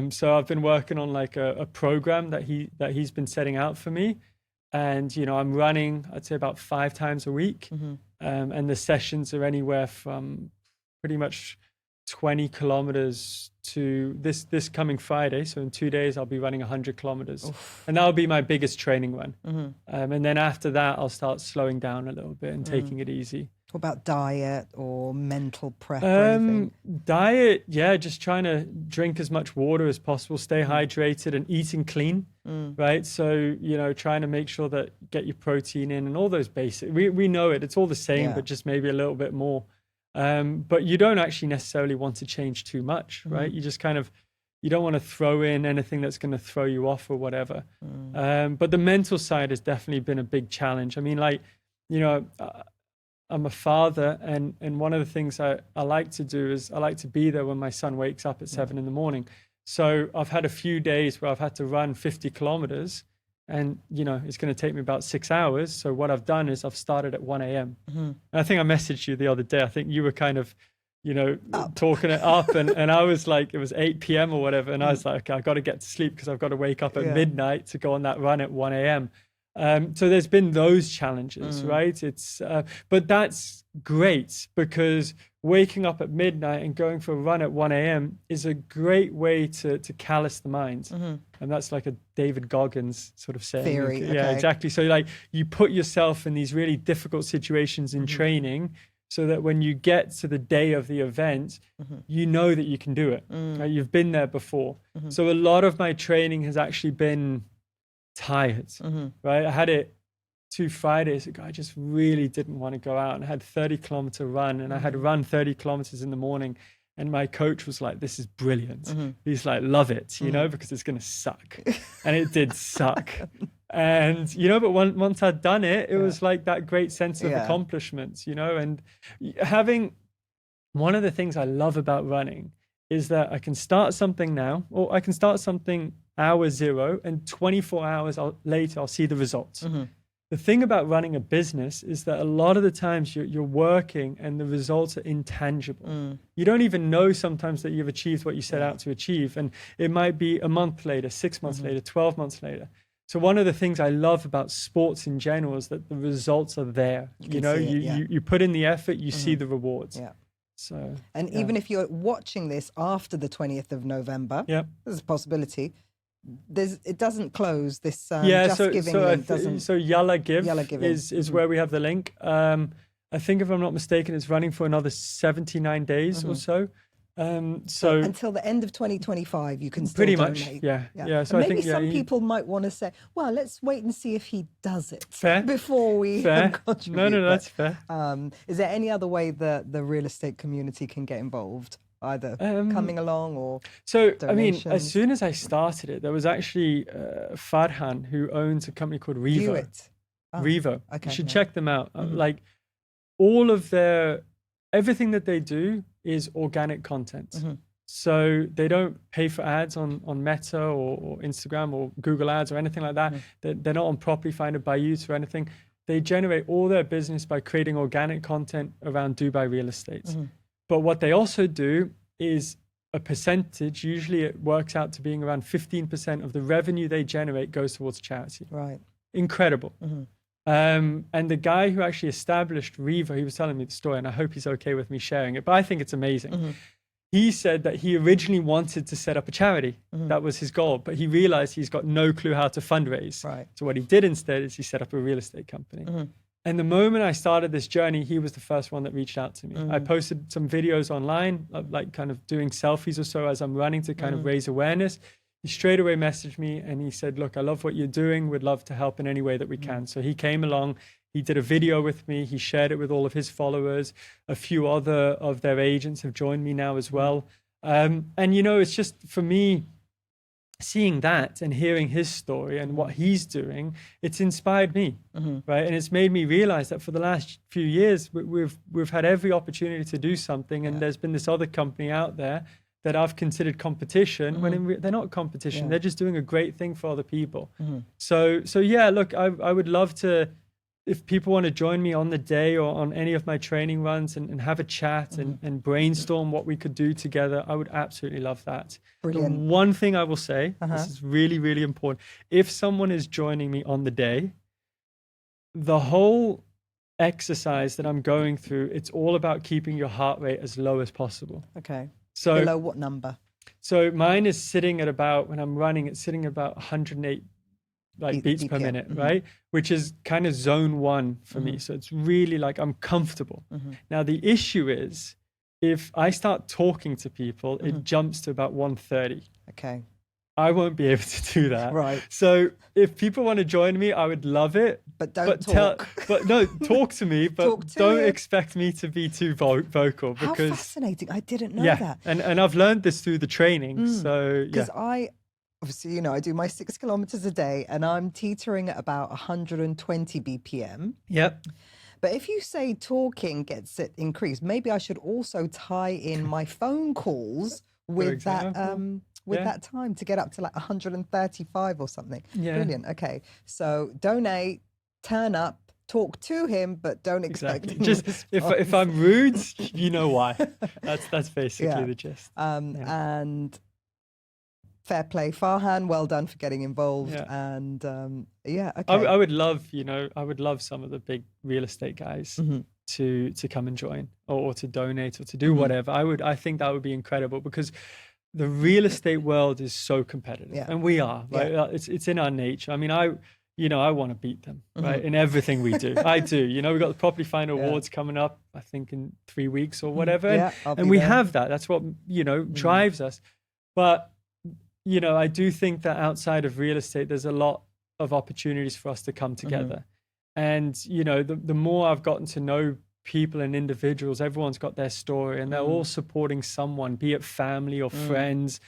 S2: So I've been working on like a program that he's been setting out for me. And, you know, I'm running, I'd say about 5 times a week. And the sessions are anywhere from pretty much 20 kilometers to this coming Friday. So in 2 days, I'll be running 100 kilometers. And that'll be my biggest training run. And then after that, I'll start slowing down a little bit and taking it easy.
S1: What about diet or mental prep or anything?
S2: Diet, just trying to drink as much water as possible, stay hydrated and eating clean, right? So, you know, trying to make sure that get your protein in and all those basic, we know it's all the same, but just maybe a little bit more. But you don't actually necessarily want to change too much, right? You just kind of, you don't want to throw in anything that's going to throw you off or whatever. But the mental side has definitely been a big challenge. I mean, like, you know, I'm a father, and one of the things I like to do is I like to be there when my son wakes up at 7 in the morning. So I've had a few days where I've had to run 50 kilometers, and, you know, it's going to take me about 6 hours. So what I've done is I've started at 1 a.m. And I think I messaged you the other day. I think you were kind of, you know, talking it up, and I was like, it was 8 p.m. or whatever. And I was like, okay, I got to get to sleep because I've got to wake up at midnight to go on that run at 1 a.m. So there's been those challenges, right? It's, but that's great because waking up at midnight and going for a run at 1 a.m. is a great way to callous the mind. And that's like a David Goggins sort of saying.
S1: Theory.
S2: Yeah, exactly. So like you put yourself in these really difficult situations in training so that when you get to the day of the event, you know that you can do it. Right? You've been there before. So a lot of my training has actually been tired, right? I had it 2 Fridays ago. I just really didn't want to go out, and I had 30-kilometer run, and I had run 30 kilometers in the morning, and my coach was like, this is brilliant. He's like, love it, you know, because it's going to suck. And it did suck. And, you know, but once I'd done it, it was like that great sense of accomplishment, you know, and having one of the things I love about running is that I can start something now, or I can start something hour zero, and 24 hours later, I'll see the results.
S1: Mm-hmm.
S2: The thing about running a business is that a lot of the times you're working and the results are intangible. You don't even know sometimes that you've achieved what you set out to achieve. And it might be a month later, 6 months later, 12 months later. So one of the things I love about sports in general is that the results are there. You put in the effort, you see the rewards.
S1: Yeah.
S2: So,
S1: and even if you're watching this after the 20th of November, there's a possibility. It doesn't close this Just Giving link doesn't.
S2: So Yalla Give is where we have the link. I think if I'm not mistaken, it's running for another 79 days or so. So
S1: until the end of 2025, you can still
S2: pretty
S1: donate.
S2: much, yeah. So
S1: and
S2: I
S1: maybe
S2: think
S1: some people might want to say, well, let's wait and see if he does it before we contribute.
S2: No, that's fair.
S1: Is there any other way that the real estate community can get involved? Either coming along or donations?
S2: I mean, as soon as I started it, there was actually Farhan, who owns a company called Revo. Revo.
S1: Okay,
S2: you should check them out. Like all of everything that they do is organic content. So they don't pay for ads on Meta or Instagram or Google ads or anything like that. They're not on Property Finder by Use or anything. They generate all their business by creating organic content around Dubai real estate. But what they also do is a percentage, usually it works out to being around 15% of the revenue they generate goes towards charity.
S1: Right.
S2: Incredible. And the guy who actually established Revo, he was telling me the story, and I hope he's okay with me sharing it, but I think it's amazing. He said that he originally wanted to set up a charity. That was his goal, but he realized he's got no clue how to fundraise.
S1: Right.
S2: So what he did instead is he set up a real estate company. And the moment I started this journey, he was the first one that reached out to me. I posted some videos online, like kind of doing selfies or so as I'm running to kind of raise awareness. He straight away messaged me and he said, look, I love what you're doing. We'd love to help in any way that we can. So he came along, he did a video with me. He shared it with all of his followers. A few other of their agents have joined me now as well. And, it's just for me, seeing that and hearing his story and what he's doing, it's inspired me, right? And it's made me realize that for the last few years, we've had every opportunity to do something, and there's been this other company out there that I've considered competition when they're not competition. They're just doing a great thing for other people. So yeah, look, I would love to, if people want to join me on the day or on any of my training runs and have a chat and brainstorm what we could do together, I would absolutely love that.
S1: Brilliant.
S2: The one thing I will say, this is really, really important. If someone is joining me on the day, the whole exercise that I'm going through, it's all about keeping your heart rate as low as possible.
S1: Okay.
S2: So
S1: below what number?
S2: So mine is sitting at about, when I'm running, it's sitting at about 108 beats per minute, right? Which is kind of zone 1 for me. So it's really like I'm comfortable. Now the issue is if I start talking to people, it jumps to about 130.
S1: Okay.
S2: I won't be able to do that.
S1: Right.
S2: So if people want to join me, I would love it.
S1: But don't talk.
S2: Talk to me, but don't expect me to be too vocal. Because,
S1: how fascinating. I didn't know that.
S2: And I've learned this through the training. So,
S1: because obviously, I do my 6 kilometers a day and I'm teetering at about 120 BPM.
S2: Yep.
S1: But if you say talking gets it increased, maybe I should also tie in my phone calls with that time to get up to like 135 or something. Yeah. Brilliant. Okay. So donate, turn up, talk to him, but don't expect him.
S2: Just if I'm rude, you know why. That's basically the gist.
S1: And fair play, Farhan. Well done for getting involved.
S2: Yeah.
S1: And okay.
S2: I would love some of the big real estate guys to come and join or to donate or to do whatever. I think that would be incredible because the real estate world is so competitive, and we are, right? It's in our nature. I mean, I want to beat them, right? In everything we do. I do. We've got the Property Finder Awards coming up, I think in 3 weeks or whatever. And we have that. That's what, drives us. But, I do think that outside of real estate, there's a lot of opportunities for us to come together. And, the more I've gotten to know people and individuals, everyone's got their story and they're all supporting someone, be it family or friends.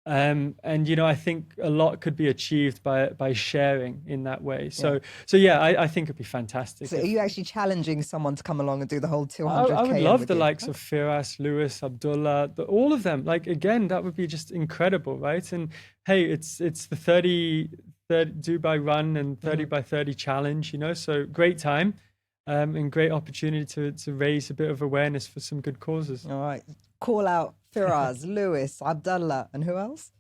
S2: And I think a lot could be achieved by sharing in that way. So I think it'd be fantastic.
S1: So are you actually challenging someone to come along and do the whole 200K?
S2: I would love
S1: with
S2: the
S1: you?
S2: likes of Firas, Lewis, Abdullah, all of them. Like, again, that would be just incredible, right? And hey, it's the 30 Dubai Run and 30 by 30 challenge, so great time. And great opportunity to raise a bit of awareness for some good causes.
S1: All right. Call out Firas, Lewis, Abdullah, and who else?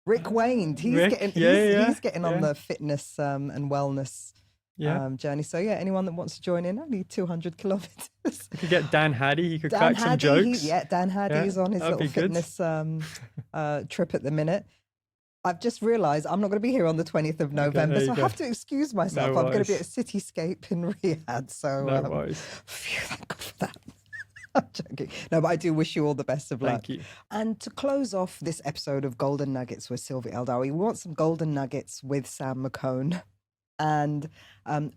S1: Rick Wayne. He's getting on the fitness and wellness journey. So anyone that wants to join in, only 200 kilometers.
S2: You could get Dan Haddy. He could crack some jokes.
S1: Dan Haddy's on his little fitness trip at the minute. I've just realised I'm not going to be here on the 20th of November, so I have to excuse myself. I'm going to be at Cityscape in Riyadh. So,
S2: no worries.
S1: Phew, thank God for that. I'm joking. No, but I do wish you all the best of luck.
S2: Thank you.
S1: And to close off this episode of Golden Nuggets with Silvia Eldawi, we want some golden nuggets with Sam McCone. And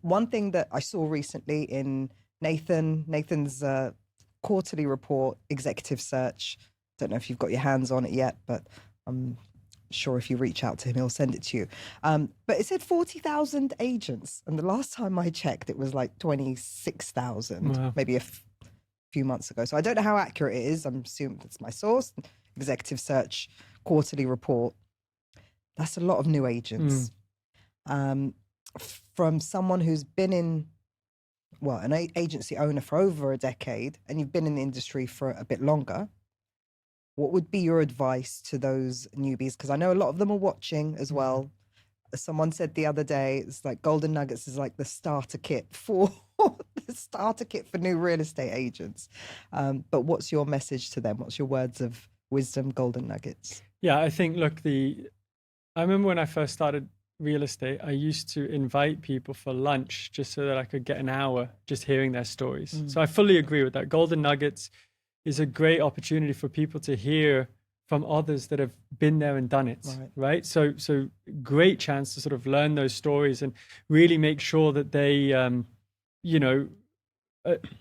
S1: one thing that I saw recently in Nathan's quarterly report, Executive Search, don't know if you've got your hands on it yet, but sure if you reach out to him, he'll send it to you. But it said 40,000 agents. And the last time I checked, it was like 26,000, maybe a few months ago. So I don't know how accurate it is. I'm assuming that's my source. Executive Search quarterly report. That's a lot of new agents. From someone who's been an agency owner for over a decade, and you've been in the industry for a bit longer. What would be your advice to those newbies? Because I know a lot of them are watching as well. Someone said the other day, it's like Golden Nuggets is like the starter kit for new real estate agents. But what's your message to them? What's your words of wisdom, Golden Nuggets?
S2: Yeah, I think, look, I remember when I first started real estate, I used to invite people for lunch just so that I could get an hour just hearing their stories. So I fully agree with that. Golden Nuggets is a great opportunity for people to hear from others that have been there and done it, right? So great chance to sort of learn those stories and really make sure that they,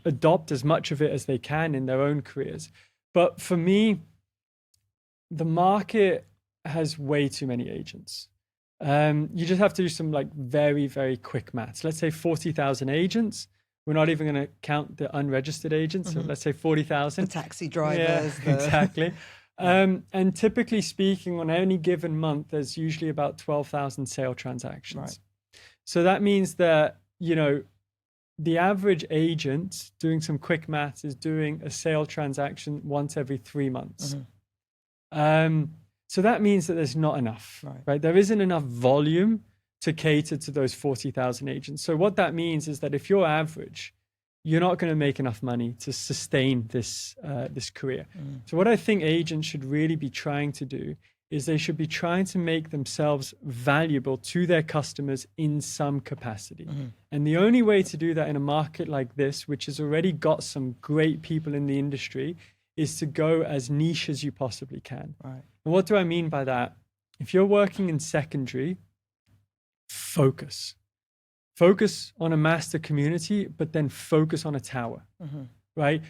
S2: adopt as much of it as they can in their own careers. But for me, the market has way too many agents. You just have to do some like very, very quick maths. Let's say 40,000 agents. We're not even going to count the unregistered agents. So let's say 40,000.
S1: The taxi drivers.
S2: Exactly. And typically speaking, on any given month, there's usually about 12,000 sale transactions. Right. So that means that, the average agent, doing some quick maths, is doing a sale transaction once every 3 months. So that means that there's not enough, right? There isn't enough volume to cater to those 40,000 agents. So what that means is that if you're average, you're not going to make enough money to sustain this career. So what I think agents should really be trying to do is they should be trying to make themselves valuable to their customers in some capacity. And the only way to do that in a market like this, which has already got some great people in the industry, is to go as niche as you possibly can. Right. And what do I mean by that? If you're working in secondary, focus on a master community, but then focus on a tower, right?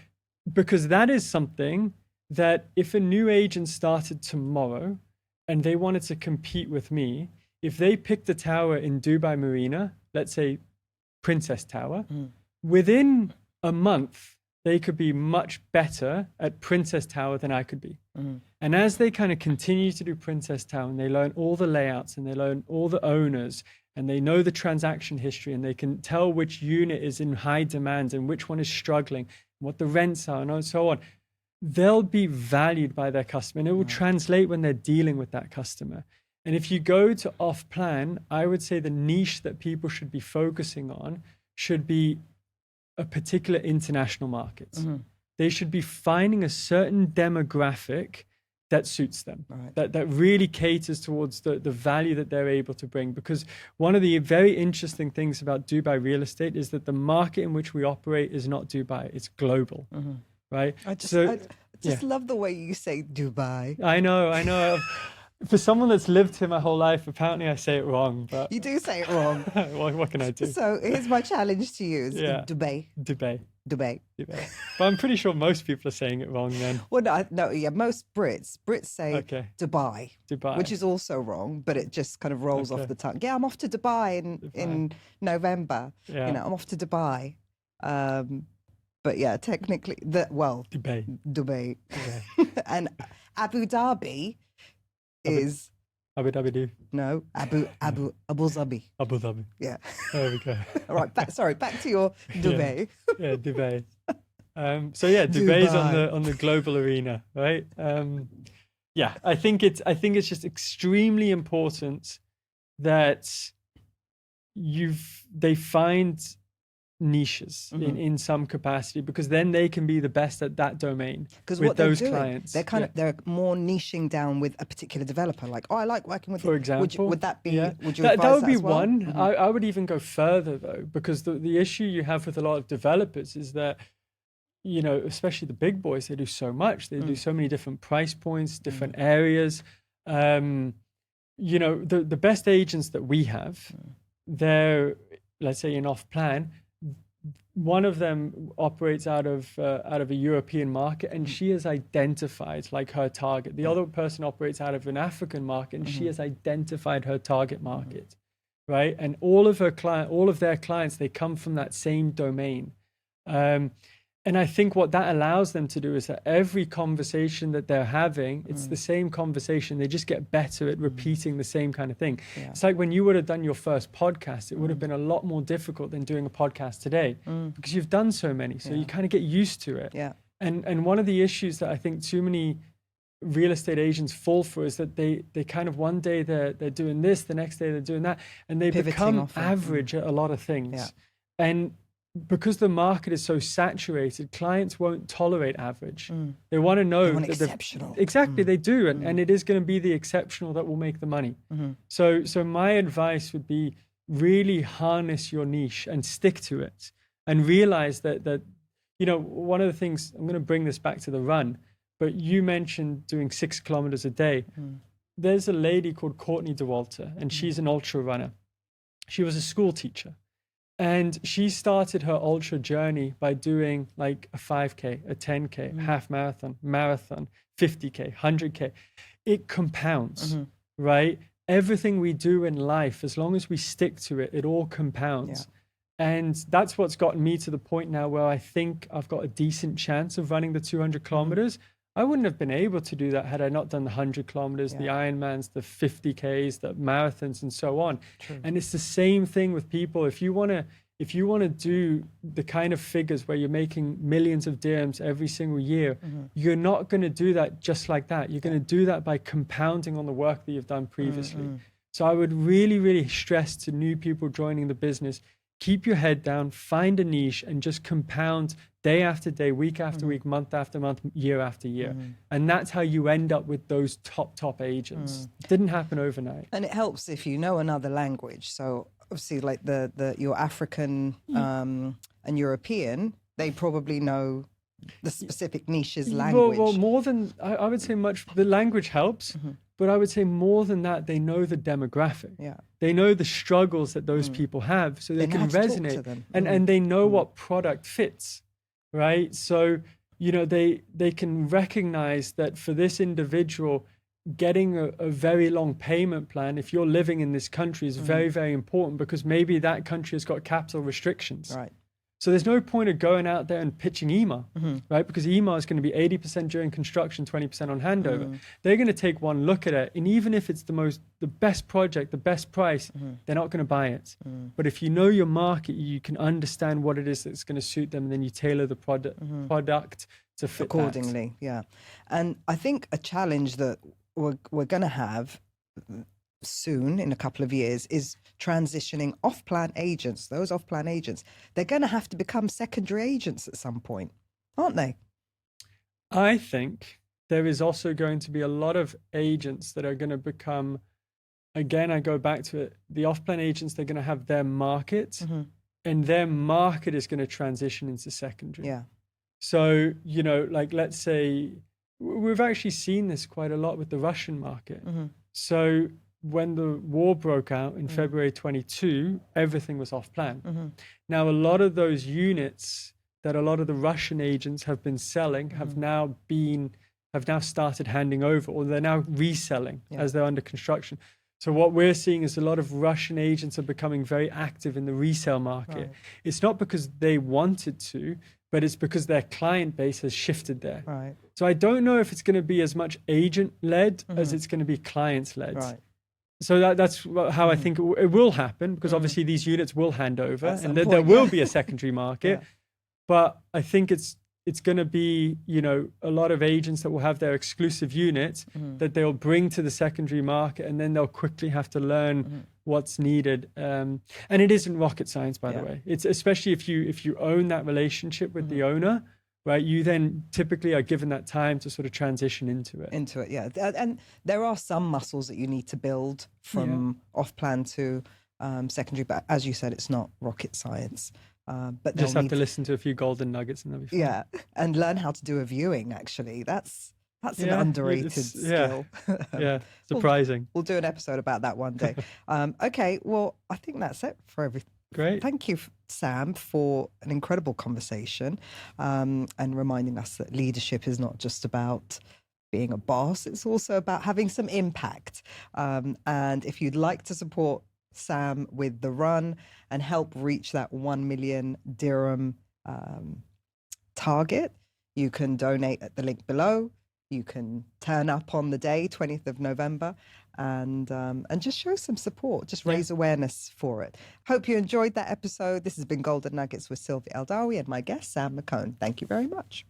S2: Because that is something that if a new agent started tomorrow and they wanted to compete with me, if they picked a tower in Dubai Marina, let's say Princess Tower, within a month, they could be much better at Princess Tower than I could be. And as they kind of continue to do Princess Tower and they learn all the layouts and they learn all the owners and they know the transaction history and they can tell which unit is in high demand and which one is struggling, what the rents are and so on, they'll be valued by their customer and it will translate when they're dealing with that customer. And if you go to off-plan, I would say the niche that people should be focusing on should be a particular international market. They should be finding a certain demographic that suits them, that really caters towards the value that they're able to bring. Because one of the very interesting things about Dubai real estate is that the market in which we operate is not Dubai, it's global, right?
S1: I just love the way you say Dubai.
S2: I know. For someone that's lived here my whole life, apparently I say it wrong. But
S1: you do say it wrong.
S2: What can I do?
S1: So here's my challenge to you. Dubai. Dubai.
S2: Dubai. But I'm pretty sure most people are saying it wrong then.
S1: Well, no, yeah, most Brits say
S2: Okay.
S1: Dubai,
S2: Dubai.
S1: which is also wrong, but it just kind of rolls off the tongue. Yeah, I'm off to Dubai in November.
S2: Yeah.
S1: You know, I'm off to Dubai. But yeah, technically, Dubai. And Abu Dhabi is
S2: Abu Dhabi.
S1: No, Abu Dhabi.
S2: Abu Dhabi.
S1: Yeah.
S2: There we go.
S1: All right. Back to your Dubai.
S2: Yeah, Dubai. So yeah, Dubai's on the global arena, right? Yeah, I think it's just extremely important that they find niches in some capacity, because then they can be the best at that domain with those clients.
S1: They're more niching down with a particular developer. Like, I like working with.
S2: For example,
S1: would that be?
S2: Yeah.
S1: Would you
S2: that
S1: advise
S2: would be
S1: as well?
S2: one. I would even go further though, because the issue you have with a lot of developers is that, you know, especially the big boys, they do so much. They do so many different price points, different areas. You know, the best agents that we have, they're, let's say, in off plan. One of them operates out of a European market, and she has identified like her target. The other person operates out of an African market, and she has identified her target market, right? And all of their clients, they come from that same domain. And I think what that allows them to do is that every conversation that they're having, it's the same conversation. They just get better at repeating the same kind of thing. Yeah. It's like when you would have done your first podcast, it would have been a lot more difficult than doing a podcast today because you've done so many. So you kind of get used to it. Yeah. And one of the issues that I think too many real estate agents fall for is that they kind of, one day they're doing this, the next day they're doing that, and they become average at a lot of things. Yeah. And because the market is so saturated, clients won't tolerate average. They want to know
S1: they want exceptional.
S2: Exactly, they do, and it is going to be the exceptional that will make the money. So my advice would be really harness your niche and stick to it, and realize that you know, one of the things, I'm going to bring this back to the run, but you mentioned doing 6 kilometers a day. There's a lady called Courtney DeWalter, and she's an ultra runner. She was a school teacher. And she started her ultra journey by doing like a 5K, a 10K, half marathon, 50K, 100K. It compounds, right? Everything we do in life, as long as we stick to it, it all compounds. Yeah. And that's what's gotten me to the point now where I think I've got a decent chance of running the 200 kilometers. I wouldn't have been able to do that had I not done the 100 kilometers, the Ironmans, the 50Ks, the marathons, and so on. True. And it's the same thing with people. If you want to do the kind of figures where you're making millions of dirhams every single year, you're not going to do that just like that. You're going to do that by compounding on the work that you've done previously. So I would really, really stress to new people joining the business, keep your head down, find a niche, and just compound day after day, week after week, month after month, year after year. And that's how you end up with those top agents. It didn't happen overnight.
S1: And it helps if you know another language. So obviously, like your African and European, they probably know the specific niche's language.
S2: Well, more than, I would say the language helps, but I would say more than that, they know the demographic. Yeah. They know the struggles that those people have, so they can resonate. And they know what product fits, right? So, you know, they can recognize that for this individual, getting a very long payment plan, if you're living in this country, is very, very important, because maybe that country has got capital restrictions. Right. So there's no point of going out there and pitching EMA, right? Because EMA is going to be 80% during construction, 20% on handover. They're going to take one look at it, and even if it's the best project, the best price, they're not going to buy it. But if you know your market, you can understand what it is that's going to suit them, and then you tailor the product to fit
S1: accordingly. That. Yeah, and I think a challenge that we're going to have soon, in a couple of years, is transitioning off-plan agents. Those off-plan agents, they're going to have to become secondary agents at some point, aren't they?
S2: I think there is also going to be a lot of agents that are going to become, again, I go back to it, the off-plan agents, they're going to have their market, and their market is going to transition into secondary. Yeah. So, you know, like, let's say, we've actually seen this quite a lot with the Russian market. So when the war broke out in February 22, everything was off plan. Now, a lot of those units that a lot of the Russian agents have been selling have now started handing over, or they're now reselling as they're under construction. So what we're seeing is a lot of Russian agents are becoming very active in the resale market.
S1: Right.
S2: It's not because they wanted to, but it's because their client base has shifted there.
S1: Right.
S2: So I don't know if it's going to be as much agent-led as it's going to be clients-led.
S1: Right.
S2: So that's how I think it will happen, because obviously these units will hand over and there will be a secondary market. But I think it's going to be, a lot of agents that will have their exclusive units that they'll bring to the secondary market, and then they'll quickly have to learn what's needed. And it isn't rocket science, by the way. It's especially if you own that relationship with the owner, right? You then typically are given that time to sort of transition into it.
S1: Yeah. And there are some muscles that you need to build from off-plan to secondary, but as you said, it's not rocket science. But
S2: just have to listen to a few golden nuggets and they'll be fine.
S1: Yeah, and learn how to do a viewing. Actually, that's an underrated skill.
S2: Yeah, surprising.
S1: We'll do an episode about that one day. Okay, well, I think that's it for everything.
S2: Great.
S1: Thank you, Sam, for an incredible conversation and reminding us that leadership is not just about being a boss; it's also about having some impact. And if you'd like to support Sam with the run and help reach that 1 million dirham target, you can donate at the link below. You can turn up on the day, 20th of November, and just show some support, just raise awareness for it. Hope you enjoyed that episode. This has been Golden Nuggets with Silvia Eldawi and my guest, Sam McCone. Thank you very much.